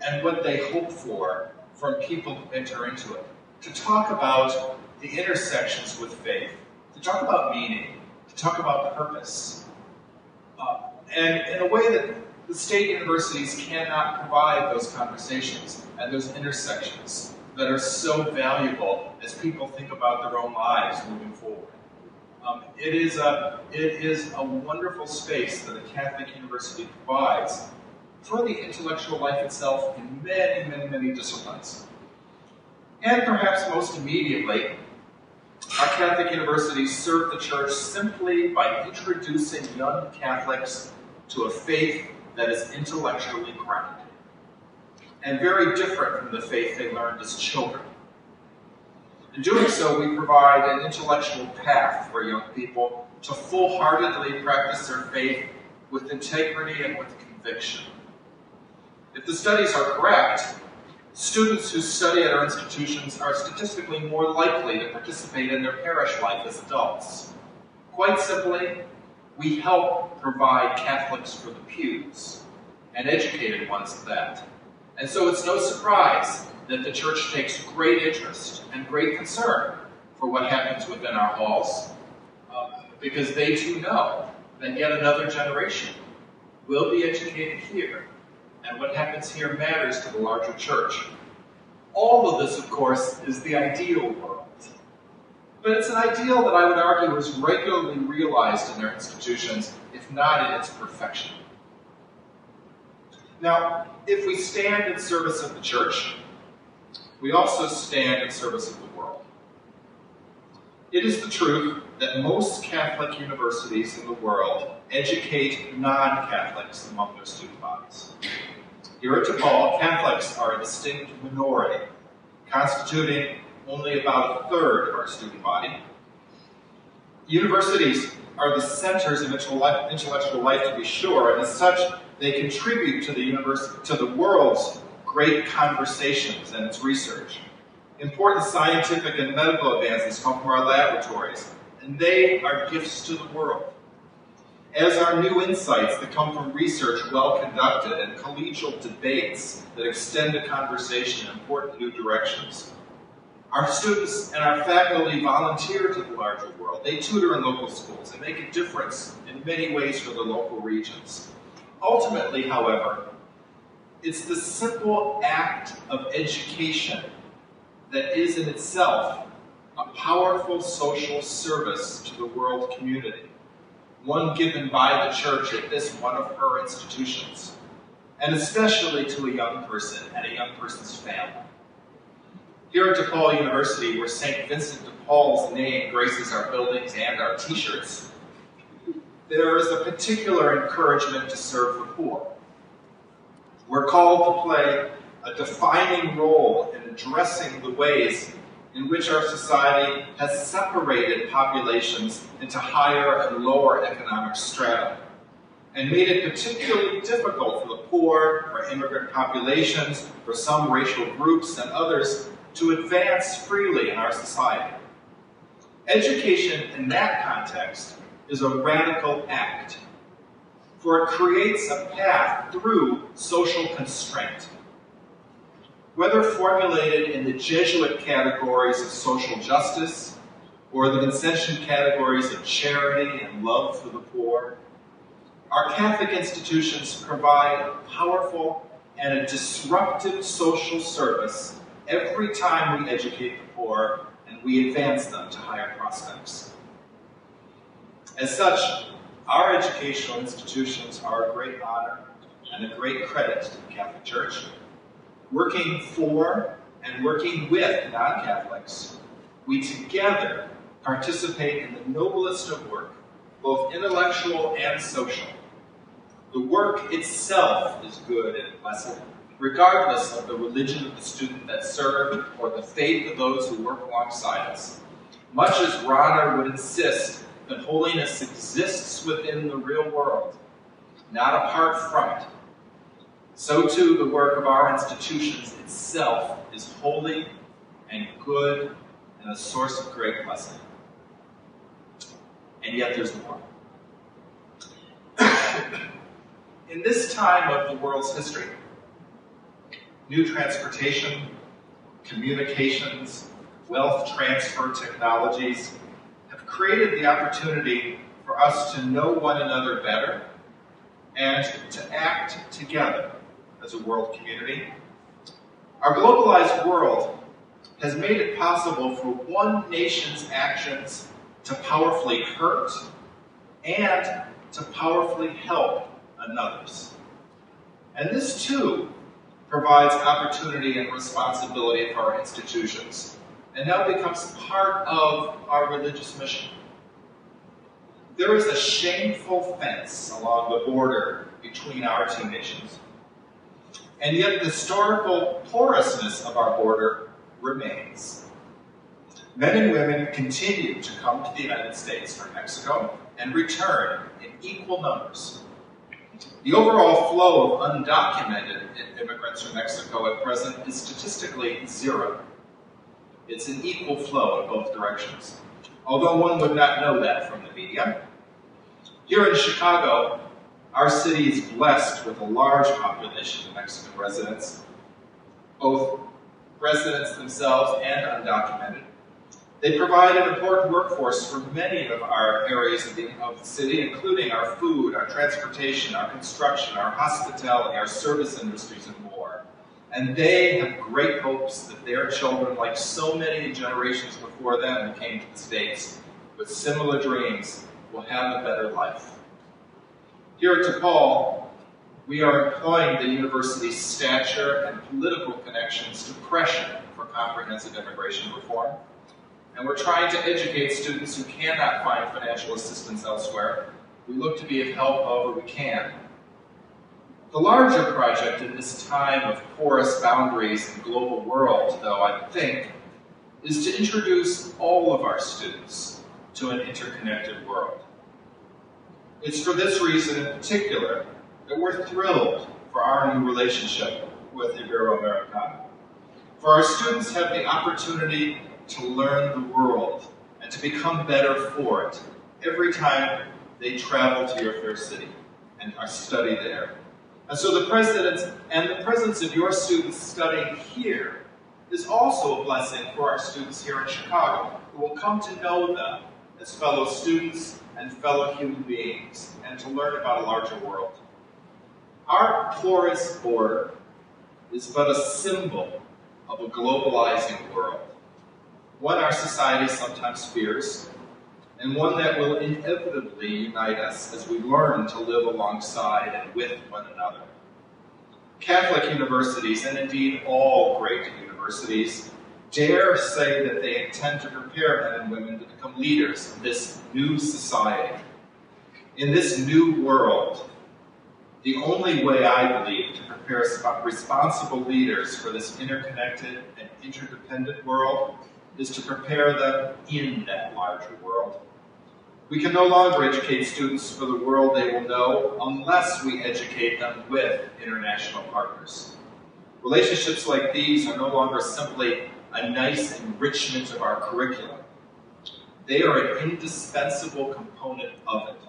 and what they hope for from people who enter into it, to talk about the intersections with faith, to talk about meaning, to talk about purpose, and in a way that the state universities cannot provide those conversations and those intersections that are so valuable as people think about their own lives moving forward. It is a wonderful space that a Catholic university provides for the intellectual life itself in many, many, many disciplines. And perhaps most immediately, our Catholic universities serve the church simply by introducing young Catholics to a faith that is intellectually grounded, and very different from the faith they learned as children. In doing so, we provide an intellectual path for young people to full-heartedly practice their faith with integrity and with conviction. If the studies are correct, students who study at our institutions are statistically more likely to participate in their parish life as adults. Quite simply, we help provide Catholics for the pews, and educated ones at that. And so it's no surprise that the Church takes great interest and great concern for what happens within our halls, because they too know that yet another generation will be educated here, and what happens here matters to the larger Church. All of this, of course, is the ideal world. But it's an ideal that I would argue is regularly realized in our institutions, if not in its perfection. Now, if we stand in service of the Church, we also stand in service of the world. It is the truth that most Catholic universities in the world educate non-Catholics among their student bodies. Here at DePaul, Catholics are a distinct minority, constituting only about a third of our student body. Universities are the centers of intellectual life, to be sure, and as such, they contribute to the world's great conversations and its research. Important scientific and medical advances come from our laboratories, and they are gifts to the world. As are new insights that come from research well conducted and collegial debates that extend the conversation in important new directions. Our students and our faculty volunteer to the larger world. They tutor in local schools and make a difference in many ways for the local regions. Ultimately, however, it's the simple act of education that is in itself a powerful social service to the world community, one given by the Church at this one of her institutions, and especially to a young person and a young person's family. Here at DePaul University, where St. Vincent de Paul's name graces our buildings and our t-shirts, there is a particular encouragement to serve the poor. We're called to play a defining role in addressing the ways in which our society has separated populations into higher and lower economic strata, and made it particularly difficult for the poor, for immigrant populations, for some racial groups and others to advance freely in our society. Education in that context is a radical act, for it creates a path through social constraint. Whether formulated in the Jesuit categories of social justice, or the Vincentian categories of charity and love for the poor, our Catholic institutions provide a powerful and a disruptive social service every time we educate the poor and we advance them to higher prospects. As such, our educational institutions are a great honor and a great credit to the Catholic Church. Working for and working with non-Catholics, we together participate in the noblest of work, both intellectual and social. The work itself is good and pleasant, regardless of the religion of the student that served or the faith of those who work alongside us. Much as Rahner would insist that holiness exists within the real world, not apart from it, so too the work of our institutions itself is holy and good and a source of great blessing. And yet there's more. In this time of the world's history, new transportation, communications, wealth transfer technologies have created the opportunity for us to know one another better and to act together as a world community. Our globalized world has made it possible for one nation's actions to powerfully hurt and to powerfully help another's. And this too provides opportunity and responsibility for our institutions, and now becomes part of our religious mission. There is a shameful fence along the border between our two nations, and yet the historical porousness of our border remains. Men and women continue to come to the United States from Mexico and return in equal numbers. The overall flow of undocumented immigrants from Mexico at present is statistically 0. It's an equal flow in both directions, although one would not know that from the media. Here in Chicago, our city is blessed with a large population of Mexican residents, both residents themselves and undocumented. They provide an important workforce for many of our areas of the city, including our food, our transportation, our construction, our hospitality, our service industries, and more. And they have great hopes that their children, like so many generations before them who came to the States with similar dreams, will have a better life. Here at DePaul, we are employing the university's stature and political connections to pressure for comprehensive immigration reform. And we're trying to educate students who cannot find financial assistance elsewhere. We look to be of help however we can. The larger project in this time of porous boundaries and global world, though, I think, is to introduce all of our students to an interconnected world. It's for this reason in particular that we're thrilled for our new relationship with Iberoamericana. For our students have the opportunity to learn the world and to become better for it every time they travel to your fair city and are studied there. And so the presence of your students studying here is also a blessing for our students here in Chicago, who will come to know them as fellow students and fellow human beings, and to learn about a larger world. Our porous border is but a symbol of a globalizing world, one our society sometimes fears, and one that will inevitably unite us as we learn to live alongside and with one another. Catholic universities, and indeed all great universities, dare say that they intend to prepare men and women to become leaders in this new society. In this new world, the only way, I believe, to prepare responsible leaders for this interconnected and interdependent world is to prepare them in that larger world. We can no longer educate students for the world they will know unless we educate them with international partners. Relationships like these are no longer simply a nice enrichment of our curriculum. They are an indispensable component of it.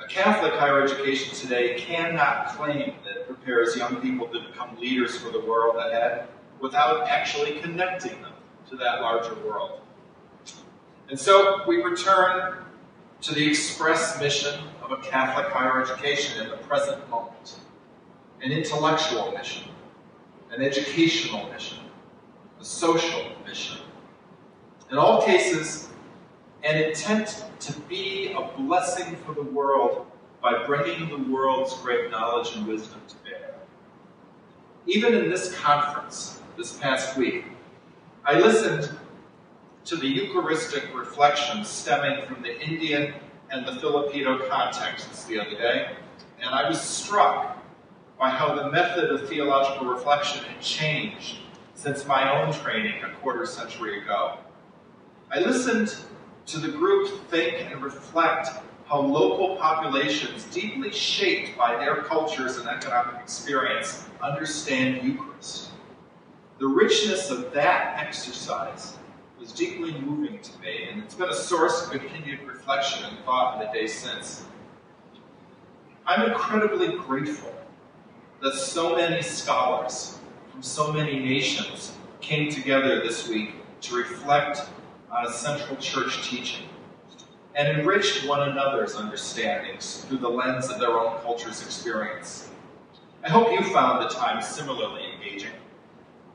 A Catholic higher education today cannot claim that it prepares young people to become leaders for the world ahead without actually connecting them to that larger world. And so we return to the express mission of a Catholic higher education in the present moment. An intellectual mission, an educational mission, a social mission. In all cases, an intent to be a blessing for the world by bringing the world's great knowledge and wisdom to bear. Even in this conference, this past week, I listened to the Eucharistic reflections stemming from the Indian and the Filipino contexts the other day, and I was struck by how the method of theological reflection had changed since my own training a quarter century ago. I listened to the group think and reflect how local populations, deeply shaped by their cultures and economic experience, understand Eucharist. The richness of that exercise was deeply moving to me, and it's been a source of continued reflection and thought in the days since. I'm incredibly grateful that so many scholars from so many nations came together this week to reflect on a central church teaching and enriched one another's understandings through the lens of their own culture's experience. I hope you found the time similarly engaging.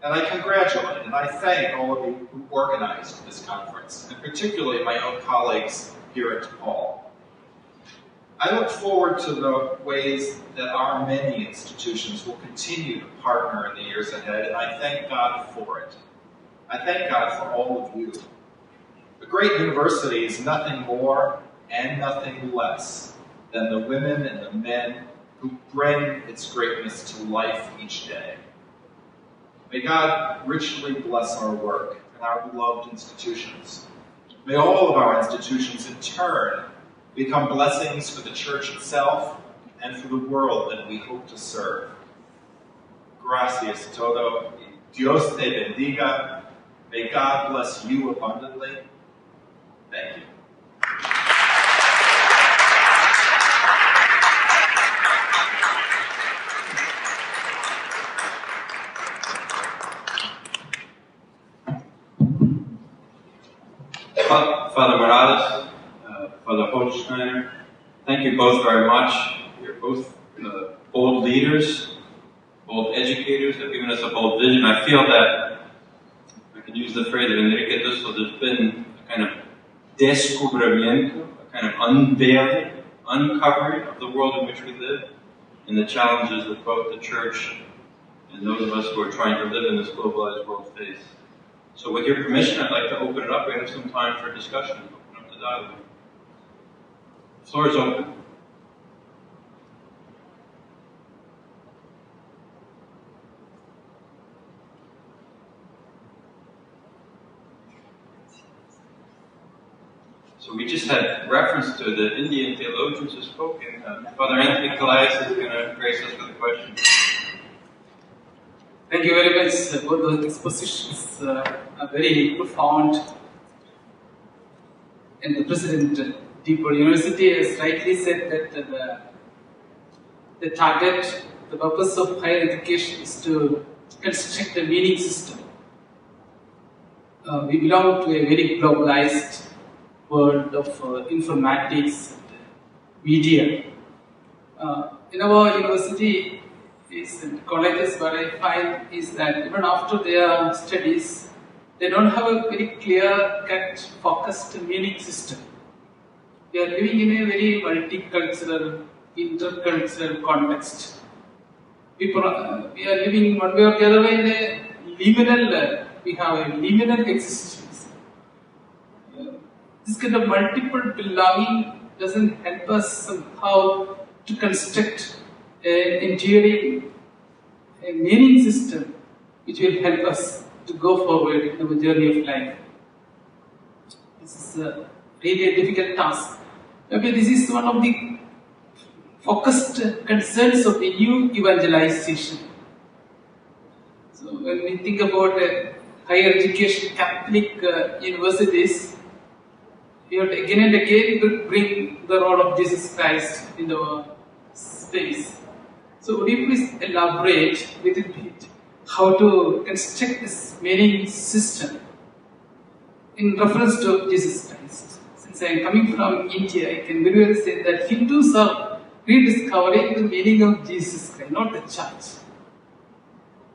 And I congratulate and I thank all of you who organized this conference, and particularly my own colleagues here at DePaul. I look forward to the ways that our many institutions will continue to partner in the years ahead, and I thank God for it. I thank God for all of you. A great university is nothing more and nothing less than the women and the men who bring its greatness to life each day. May God richly bless our work and our beloved institutions. May all of our institutions in turn become blessings for the church itself and for the world that we hope to serve. Gracias todo. Dios te bendiga. May God bless you abundantly. Thank you. Father Morales, Father Holtschneider, thank you both very much. You're both bold leaders, bold educators, have given us a bold vision. I feel that, I can use the phrase of Enrique Dussel, there's been a kind of descubrimiento, a kind of unveiling, uncovering of the world in which we live, and the challenges that both the Church and those of us who are trying to live in this globalized world face. So with your permission, I'd like to open it up. We have some time for discussion. Open up the dialogue. The floor is open. So we just had reference to the Indian theologians who spoke, and Father Anthony Calais is going to grace us with a question. Thank you very much. Both those expositions are very profound. And the President of DePaul University has rightly said that the target, the purpose of higher education is to construct a meaning system. We belong to a very globalized world of informatics and media. In our university, and colleges, what I find is that even after their studies, they don't have a very clear-cut, focused meaning system. We are living in a very multicultural, intercultural context. We are living one way or the other way in a liminal, we have a liminal existence. This kind of multiple belonging doesn't help us somehow to construct an enduring meaning system which will help us to go forward in our journey of life. This is really a difficult task. Maybe this is one of the focused concerns of the new evangelization. So when we think about higher education, Catholic universities, we have to again and again to bring the role of Jesus Christ in our space. So would you please elaborate a little bit how to construct this meaning system in reference to Jesus Christ? Since I am coming from India, I can very well say that Hindus are rediscovering the meaning of Jesus Christ, not the church.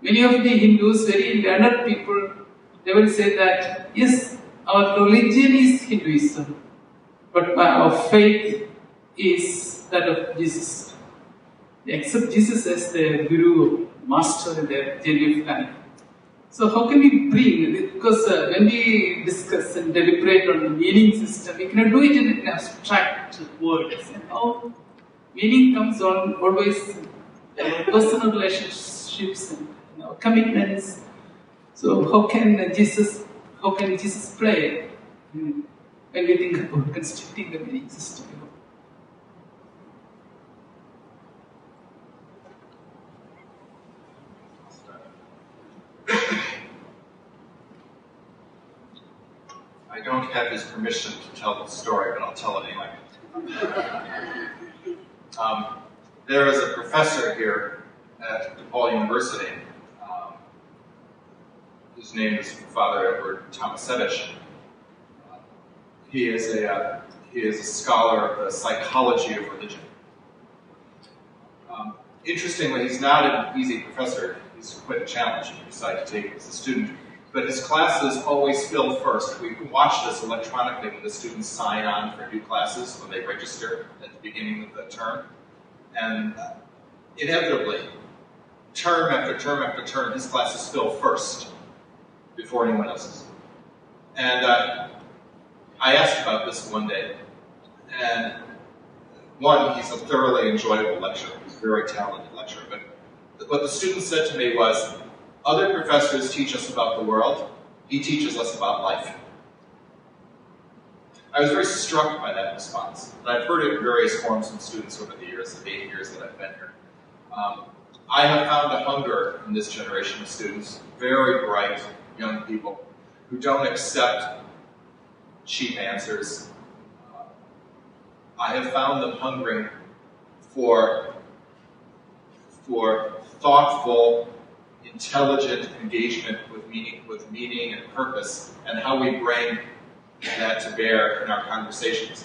Many of the Hindus, very learned people, they will say that, yes, our religion is Hinduism, but our faith is that of Jesus. They accept Jesus as their guru, master in their journey of life. So how can we bring, because when we discuss and deliberate on the meaning system, we cannot do it in an abstract words. And how meaning comes on always personal relationships and our commitments. So how can Jesus play when we think about constructing the meaning system? I don't have his permission to tell the story, but I'll tell it anyway. There is a professor here at DePaul University. His name is Father Edward Tomasevich. He is a scholar of the psychology of religion. Interestingly, he's not an easy professor. He's quite a challenge if you decide to take him as a student. But his classes always fill first. We can watch this electronically when the students sign on for new classes, when they register at the beginning of the term. And inevitably, term after term after term, his classes fill first before anyone else's. And I asked about this one day. And one, he's a thoroughly enjoyable lecturer. He's a very talented lecturer. But what the student said to me was, other professors teach us about the world. He teaches us about life. I was very struck by that response. And I've heard it in various forms from students over the years, the 8 years that I've been here. I have found a hunger in this generation of students, very bright young people, who don't accept cheap answers. I have found them hungering for thoughtful, intelligent engagement with meaning and purpose, and how we bring that to bear in our conversations.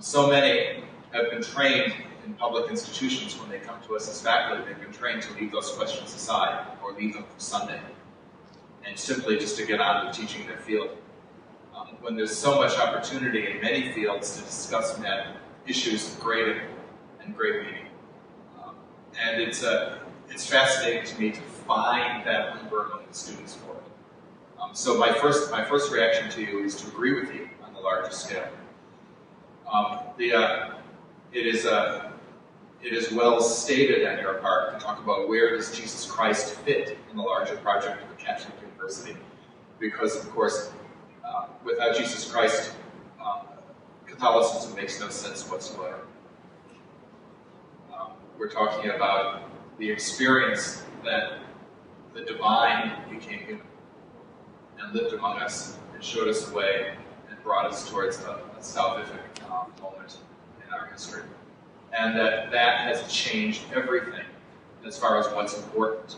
So many have been trained in public institutions when they come to us as faculty. They've been trained to leave those questions aside or leave them for Sunday, and simply just to get on with teaching their field. When there's so much opportunity in many fields to discuss issues of great meaning. And it's fascinating to me to find that hunger among the students for it. So my first reaction to you is to agree with you on the larger scale. It is well stated on your part to talk about where does Jesus Christ fit in the larger project of a Catholic university, because of course, without Jesus Christ, Catholicism makes no sense whatsoever. We're talking about the experience that the divine became human and lived among us and showed us the way and brought us towards a salvific moment in our history. And that has changed everything as far as what's important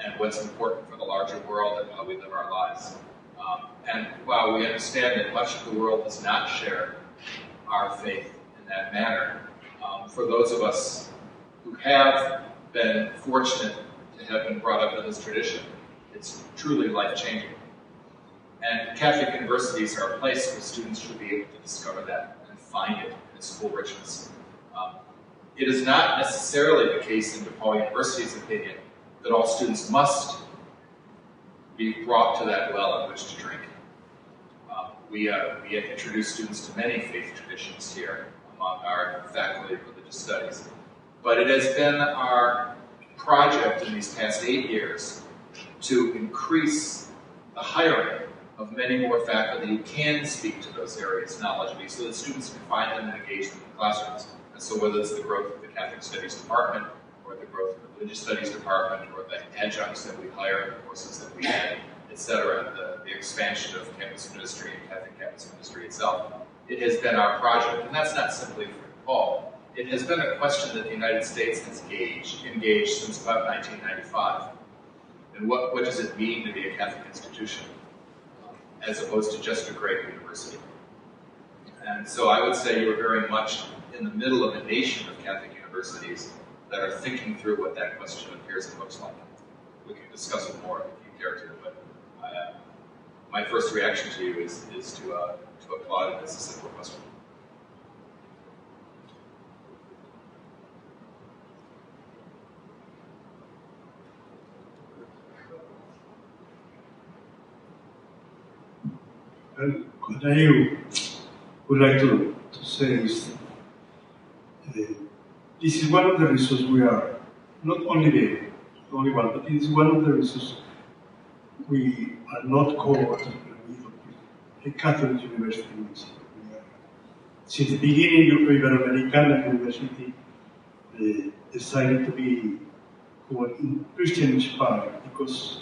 and what's important for the larger world and how we live our lives. And while we understand that much of the world does not share our faith in that manner, for those of us who have been fortunate to have been brought up in this tradition, it's truly life-changing. And Catholic universities are a place where students should be able to discover that and find it in its full richness. It is not necessarily the case in DePaul University's opinion that all students must be brought to that well in which to drink. We have introduced students to many faith traditions here among our faculty of religious studies. But it has been our project in these past 8 years to increase the hiring of many more faculty who can speak to those areas knowledgeably so that students can find them and engage them in the classrooms. And so whether it's the growth of the Catholic Studies Department, or the growth of the Religious Studies Department, or the adjuncts that we hire, the courses that we add, etc., the expansion of campus ministry and Catholic campus ministry itself, it has been our project. And that's not simply for DePaul. It has been a question that the United States has engaged since about 1995. And what does it mean to be a Catholic institution, as opposed to just a great university? And so I would say you're very much in the middle of a nation of Catholic universities that are thinking through what that question appears and looks like. We can discuss it more if you care to, but my first reaction to you is to applaud it as a simple question. What I would like to say is this is one of the reasons we are, not only the only one, but it is one of the reasons we are not called a Catholic university in Mexico. Since the beginning of Iberoamericana University decided to be Christian inspired, because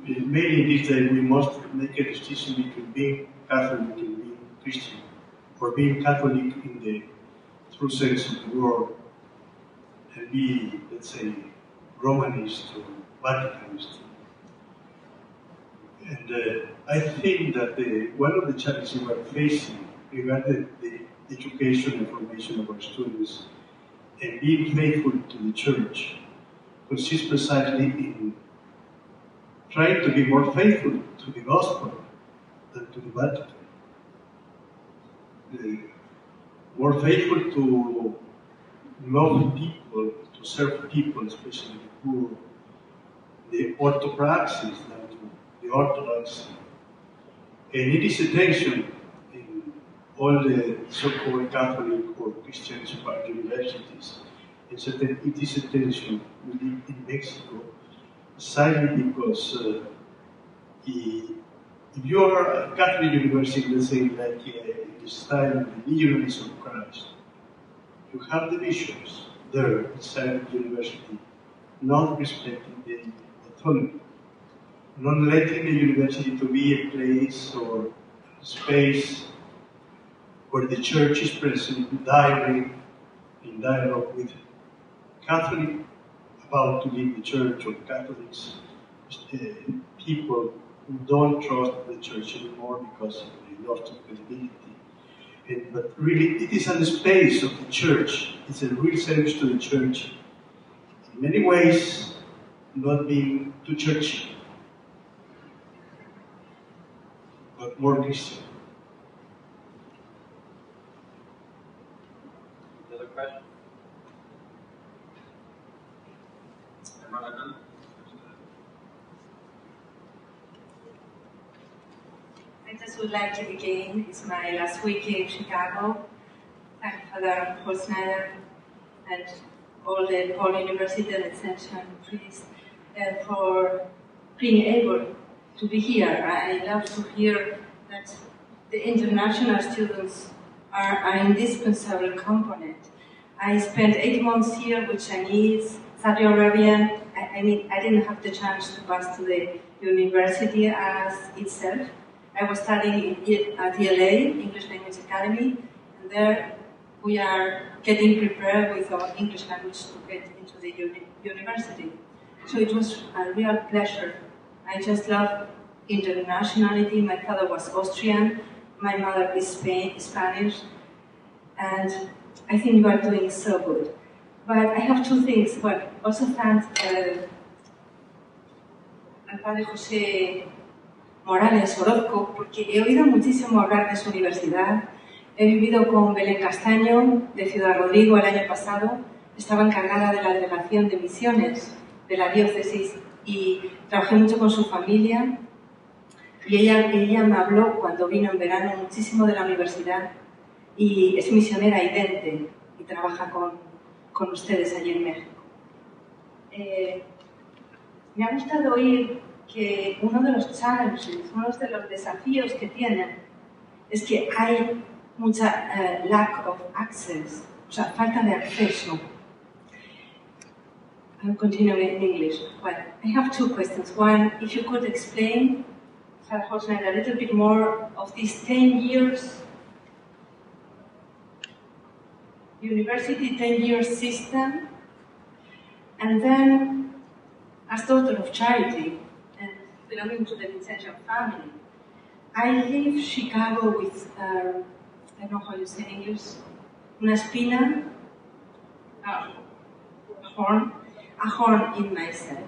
mainly in this day we must make a distinction between being Catholic and being Christian, or being Catholic in the true sense of the word, and be, let's say, Romanist or Vaticanist. And I think that one of the challenges we are facing regarding the education and formation of our students and being faithful to the Church consists precisely in trying to be more faithful to the Gospel than to the Vatican. More faithful to love people, to serve people, especially the poor, the orthopraxis than to the orthodoxy. And it is a tension in all the so-called Catholic or Christian universities. It is a tension within in Mexico, precisely because if you are a Catholic university, let's say like the style of the legionaries of Christ. You have the bishops there inside the university, not respecting the autonomy, not letting the university to be a place or space where the church is present in dialogue with Catholic about to leave the church, or Catholics, people who don't trust the church anymore because they lost credibility. But really, it is a space of the church. It's a real service to the church. In many ways, not being too churchy, but more Christian. Another question? I just would like to begin. It's my last week in Chicago. Thank Father Holtschneider and all the DePaul University and Extension priests for being able to be here. I love to hear that the international students are an indispensable component. I spent 8 months here with Chinese, Saudi Arabian. I didn't have the chance to pass to the university as itself. I was studying at ELA, English Language Academy, and there we are getting prepared with our English language to get into the university. So it was a real pleasure. I just love internationality. My father was Austrian, my mother is Spanish, and I think you are doing so good. But I have 2 things, but also thanks al padre José Morales Orozco, porque he oído muchísimo hablar de su universidad. He vivido con Belén Castaño, de Ciudad Rodrigo, el año pasado. Estaba encargada de la delegación de misiones de la diócesis y trabajé mucho con su familia. Y ella me habló cuando vino en verano muchísimo de la universidad y es misionera idente y trabaja con ustedes allí en México. Me ha gustado oír que uno de los challenges, uno de los desafíos que tienen es que hay mucha lack of access, o sea, falta de acceso. I'll continue in English. Well, I have 2 questions. One, if you could explain, Father Holtschneider, a little bit more of these 10 years university 10-year system, and then as daughter of charity and belonging to the Vincentian family, I leave Chicago with, I don't know how you say in English, una espina, a horn in myself.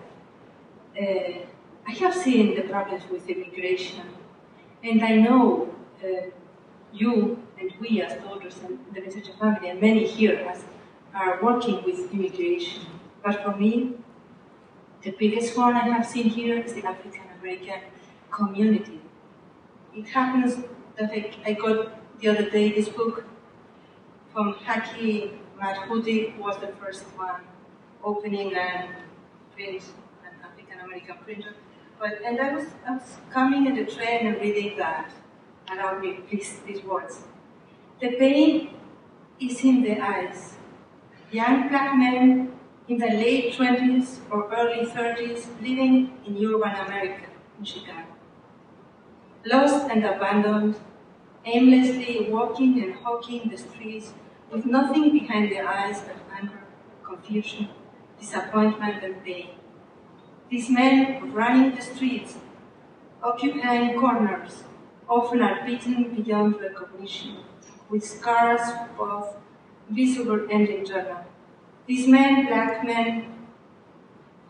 I have seen the problems with immigration, and I know you and we as daughters and the Vincentian family and many here are working with immigration. But for me, the biggest one I have seen here is the African American community. It happens that I got the other day this book from Haki Madhuti, who was the first one opening and print an African American printer. And I was coming in the train and reading that around me, these words. The pain is in the eyes. Young black men in the late 20s or early 30s living in urban America, in Chicago. Lost and abandoned, aimlessly walking and hawking the streets with nothing behind their eyes but anger, confusion, disappointment and pain. These men running the streets, occupying corners, often are beaten beyond recognition, with scars both visible and internal. These men, black men,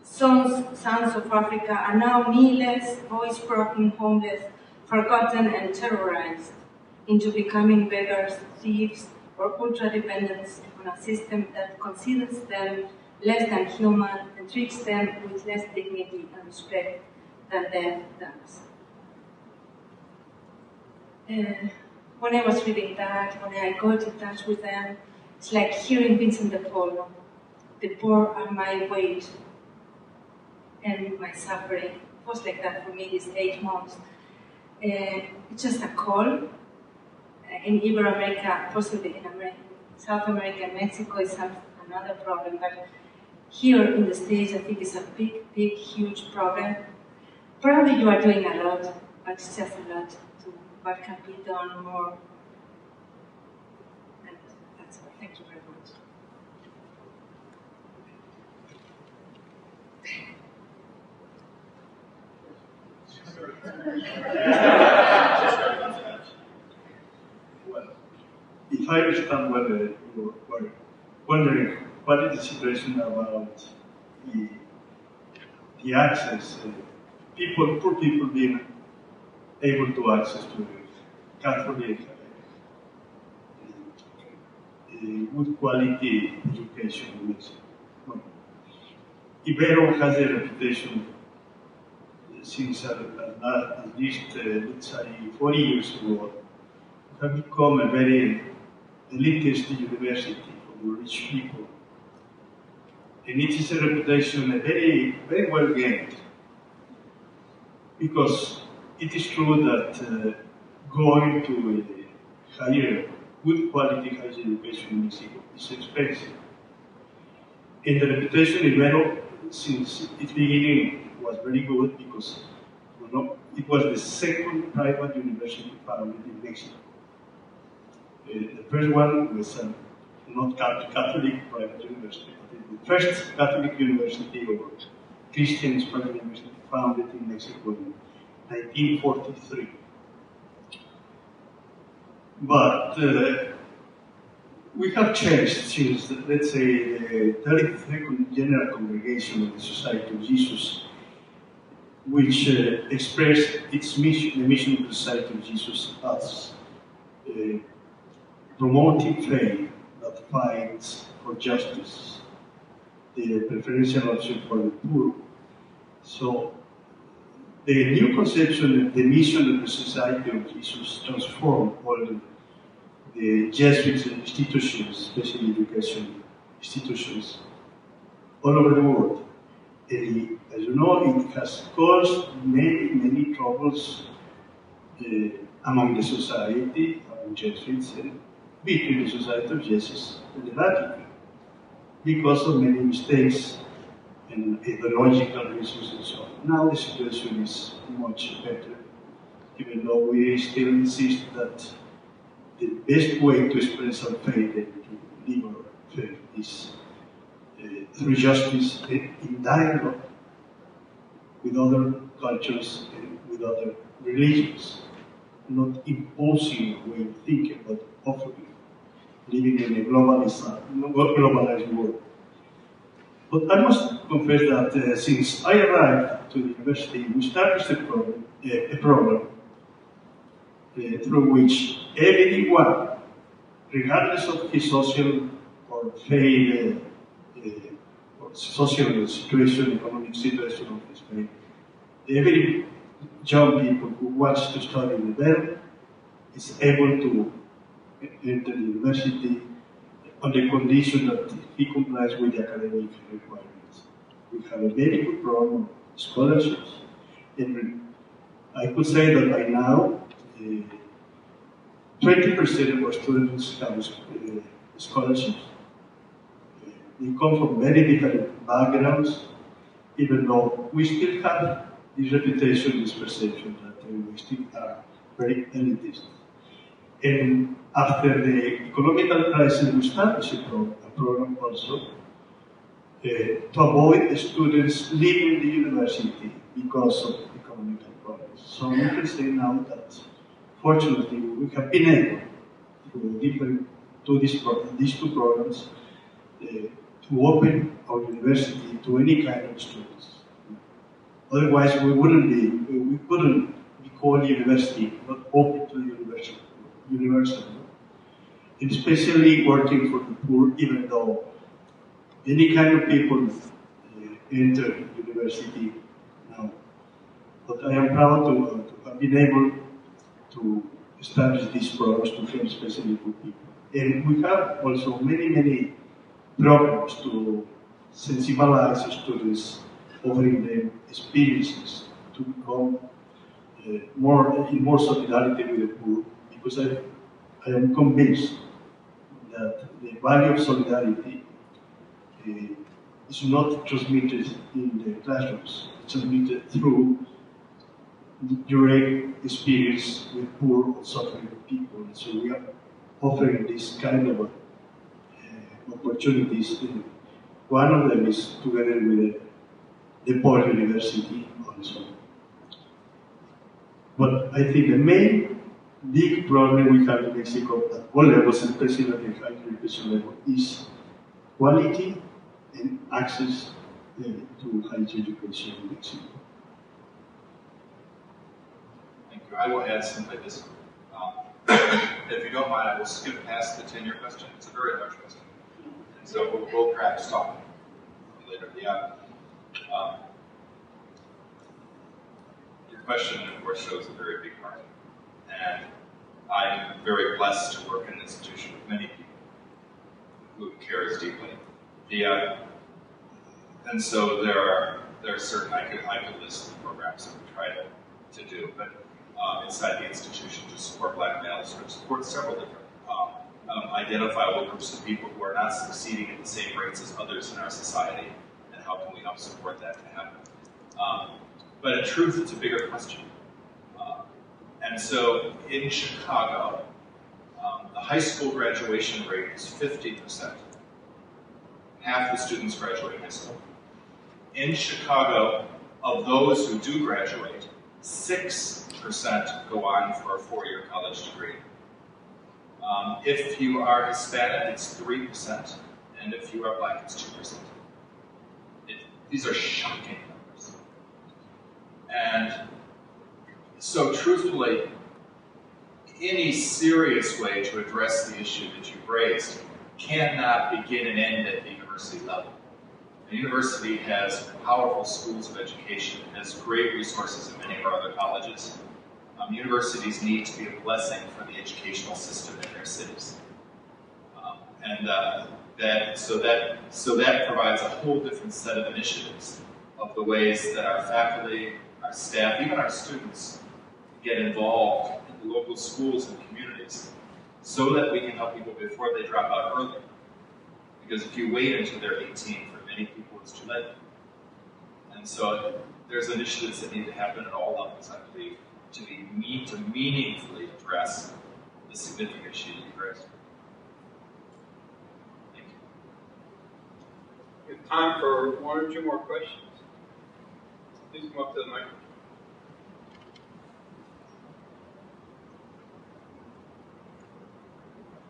sons of Africa, are now kneeless, voice-broken, homeless, forgotten and terrorized into becoming beggars, thieves, or ultra-dependents on a system that considers them less than human and treats them with less dignity and respect than death does. When I was reading that, when I got in touch with them, it's like hearing Vincent DePaul. The poor are my weight and my suffering. It was like that for me these 8 months. It's just a call. in Iberoamerica, possibly in America, South America and Mexico is another problem, but here in the States I think it's a big, huge problem. Probably you are doing a lot, but it's just a lot to what can be done more. And that's all. Thank you very much. If I understand well, you were wondering what is the situation about the access, poor people being able to access to Catholic good quality education in Mexico. Well, Ibero has a reputation since at least, let's say, 40 years ago, have become a very elitist university for the rich people. And it is a reputation very well gained. Because it is true that going to a good quality higher education in Mexico is expensive. And the reputation in Ibero, since its beginning, was very good because it was the second private university founded in Mexico. The first one was not Catholic private university, but the first Catholic university or Christian private university founded in Mexico in 1943. But we have changed since, let's say, the 33rd General Congregation of the Society of Jesus, which expressed its mission, the mission of the Society of Jesus as promoting faith that fights for justice, the preferential option for the poor. So the new conception of the mission of the Society of Jesus transformed all the Jesuit institutions, especially education institutions, all over the world. And as you know, it has caused many troubles among the society, among Jesuits, and between the Society of Jesus and the Vatican, because of many mistakes and ideological reasons and so on. Now the situation is much better, even though we still insist that the best way to express our faith and to live our faith is through justice and in dialogue with other cultures and with other religions, not imposing a way of thinking, but offering, living in a globalized world. But I must confess that since I arrived to the university, we established a program through which everyone, regardless of his social or faith, or social situation, economic situation of his faith, every young people who wants to study in Ibero is able to enter the university on the condition that he complies with the academic requirements. We have a very good program of scholarships, and I could say that by now, 20% of our students have scholarships. They come from very different backgrounds, even though we still have this reputation, this perception that we still are very elitist. And after the economic crisis, we established a program also to avoid the students leaving the university because of economic problems. So we can say now that, fortunately, we have been able, through these two programs, to open our university to any kind of students. Otherwise, we couldn't be called university, not open to the universal. And especially working for the poor, even though any kind of people enter university now. But I am proud to have been able to establish these programs to help especially poor people. And we have also many programs to sensibilize students, offering them experiences to become in more solidarity with the poor. Because I am convinced that the value of solidarity is not transmitted in the classrooms, it's transmitted through direct experience with poor or suffering people. And so we are offering this kind of opportunities. One of them is together with DePaul University also. But I think the main big problem we have in Mexico at all levels, especially at the higher education level, is quality and access to higher education in Mexico. Thank you. I will add simply this. If you don't mind, I will skip past the tenure question. It's a very large question. And so we'll perhaps talk later. Yeah. Your question, of course, shows a very big heart. And I'm very blessed to work in an institution with many people who care as deeply. And so there are certain, I could list the programs that we try to do, but inside the institution to support Black males, or to support several different identifiable groups of people who are not succeeding at the same rates as others in our society, and how can we help support that to happen. But in truth, it's a bigger question. And so in Chicago, the high school graduation rate is 50%. Half the students graduate high school. In Chicago, of those who do graduate, 6% go on for a 4-year college degree. If you are Hispanic, it's 3%, and if you are Black, it's 2%. These are shocking numbers. And so truthfully, any serious way to address the issue that you've raised cannot begin and end at the university level. The university has powerful schools of education, has great resources in many of our other colleges. Universities need to be a blessing for the educational system in their cities. So that provides a whole different set of initiatives of the ways that our faculty, our staff, even our students get involved in the local schools and communities so that we can help people before they drop out early. Because if you wait until they're 18, for many people it's too late. And so there's initiatives that need to happen at all levels, I believe, to meaningfully address the significant issue that you raised. Thank you. We have time for 1 or 2 more questions. Please come up to the microphone.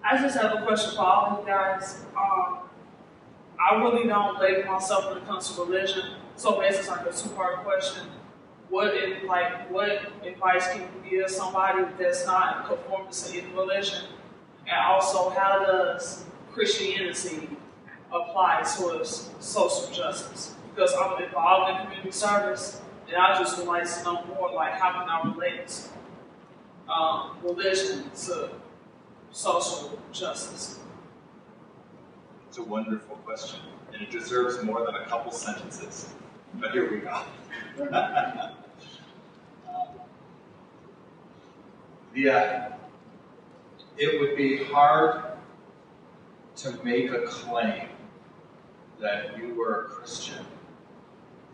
I just have a question for all of you guys. I really don't label myself when it comes to religion, so it's like a 2-part question. What advice can you give somebody that's not in conformance to any religion? And also, how does Christianity apply towards social justice? Because I'm involved in community service, and I just would like to know more, like, how can I relate religion to social justice? It's a wonderful question, and it deserves more than a couple sentences. But here we go. It would be hard to make a claim that you were a Christian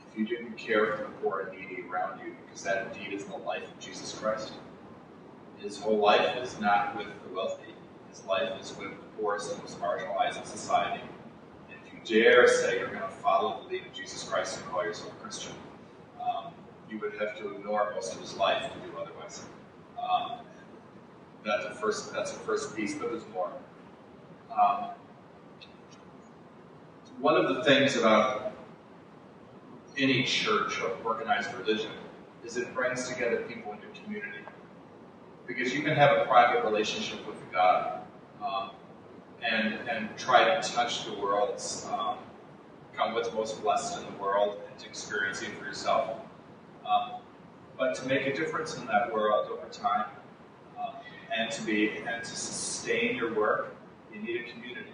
if you didn't care for the poor and needy around you, because that indeed is the life of Jesus Christ. His whole life is not with the wealthy. His life is with the poorest and most marginalized in society. And if you dare say you're going to follow the lead of Jesus Christ and call yourself a Christian, you would have to ignore most of his life to do otherwise. That's a first piece, but there's more. One of the things about any church or organized religion is it brings together people in your community. Because you can have a private relationship with God and try to touch the world's, become what's most blessed in the world and to experience it for yourself. But to make a difference in that world over time and to sustain your work, you need a community.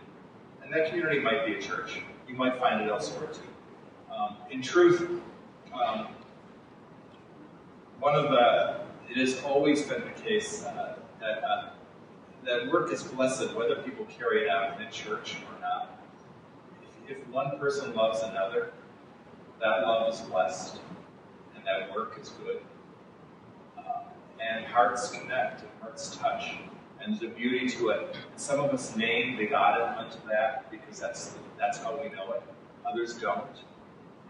And that community might be a church. You might find it elsewhere too. In truth, it has always been the case that that work is blessed whether people carry it out in a church or not. If one person loves another, that love is blessed, and that work is good. And hearts connect, and hearts touch, and there's a beauty to it. Some of us name the God element to that because that's how we know it. Others don't,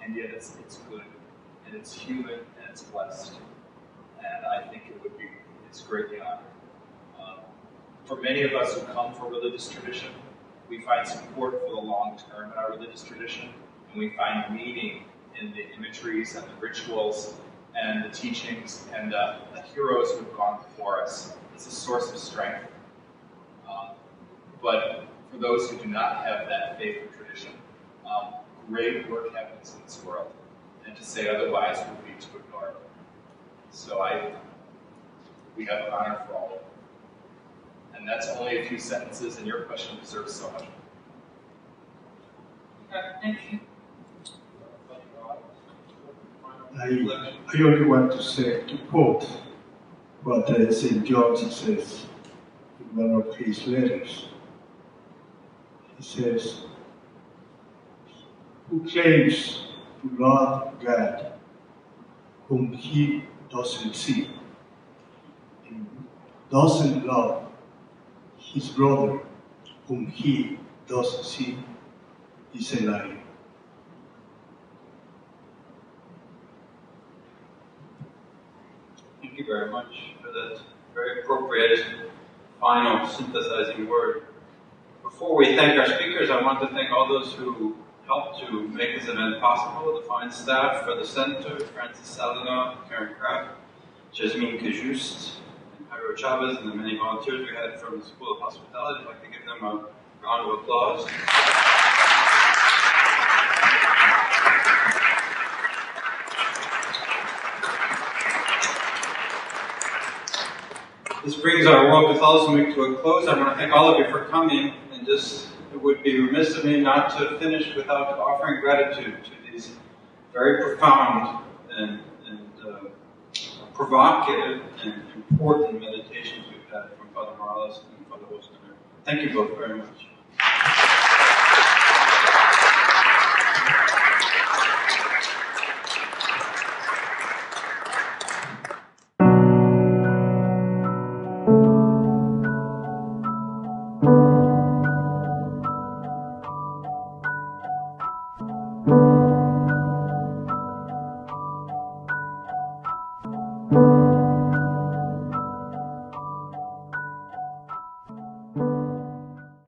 and yet it's good, and it's human, and it's blessed. And I think it's greatly honored. For many of us who come from religious tradition, we find support for the long term in our religious tradition, and we find meaning in the imageries and the rituals and the teachings and the heroes who have gone before us. It's a source of strength. But for those who do not have that faith or tradition, great work happens in this world, and to say otherwise would be to ignore it. So we have honor for all of them. And that's only a few sentences, and your question deserves so much. Thank you. I only want to say, to quote what St. John says in one of his letters. He says, who claims to love God whom he doesn't see, and doesn't love his brother whom he doesn't see, is a liar. Thank you very much for that very appropriate final synthesizing word. Before we thank our speakers, I want to thank all those who helped to make this event possible, the fine staff for the center, Francis Salina, Karen Kraft, Jasmine Cajuste, and Jairo Chavez, and the many volunteers we had from the School of Hospitality. I'd like to give them a round of applause. This brings our World Catholicism Week to a close. I want to thank all of you for coming, and just it would be remiss of me not to finish without offering gratitude to these very profound and provocative and important meditations we've had from Father Morales and Father Holtschneider. Thank you both very much.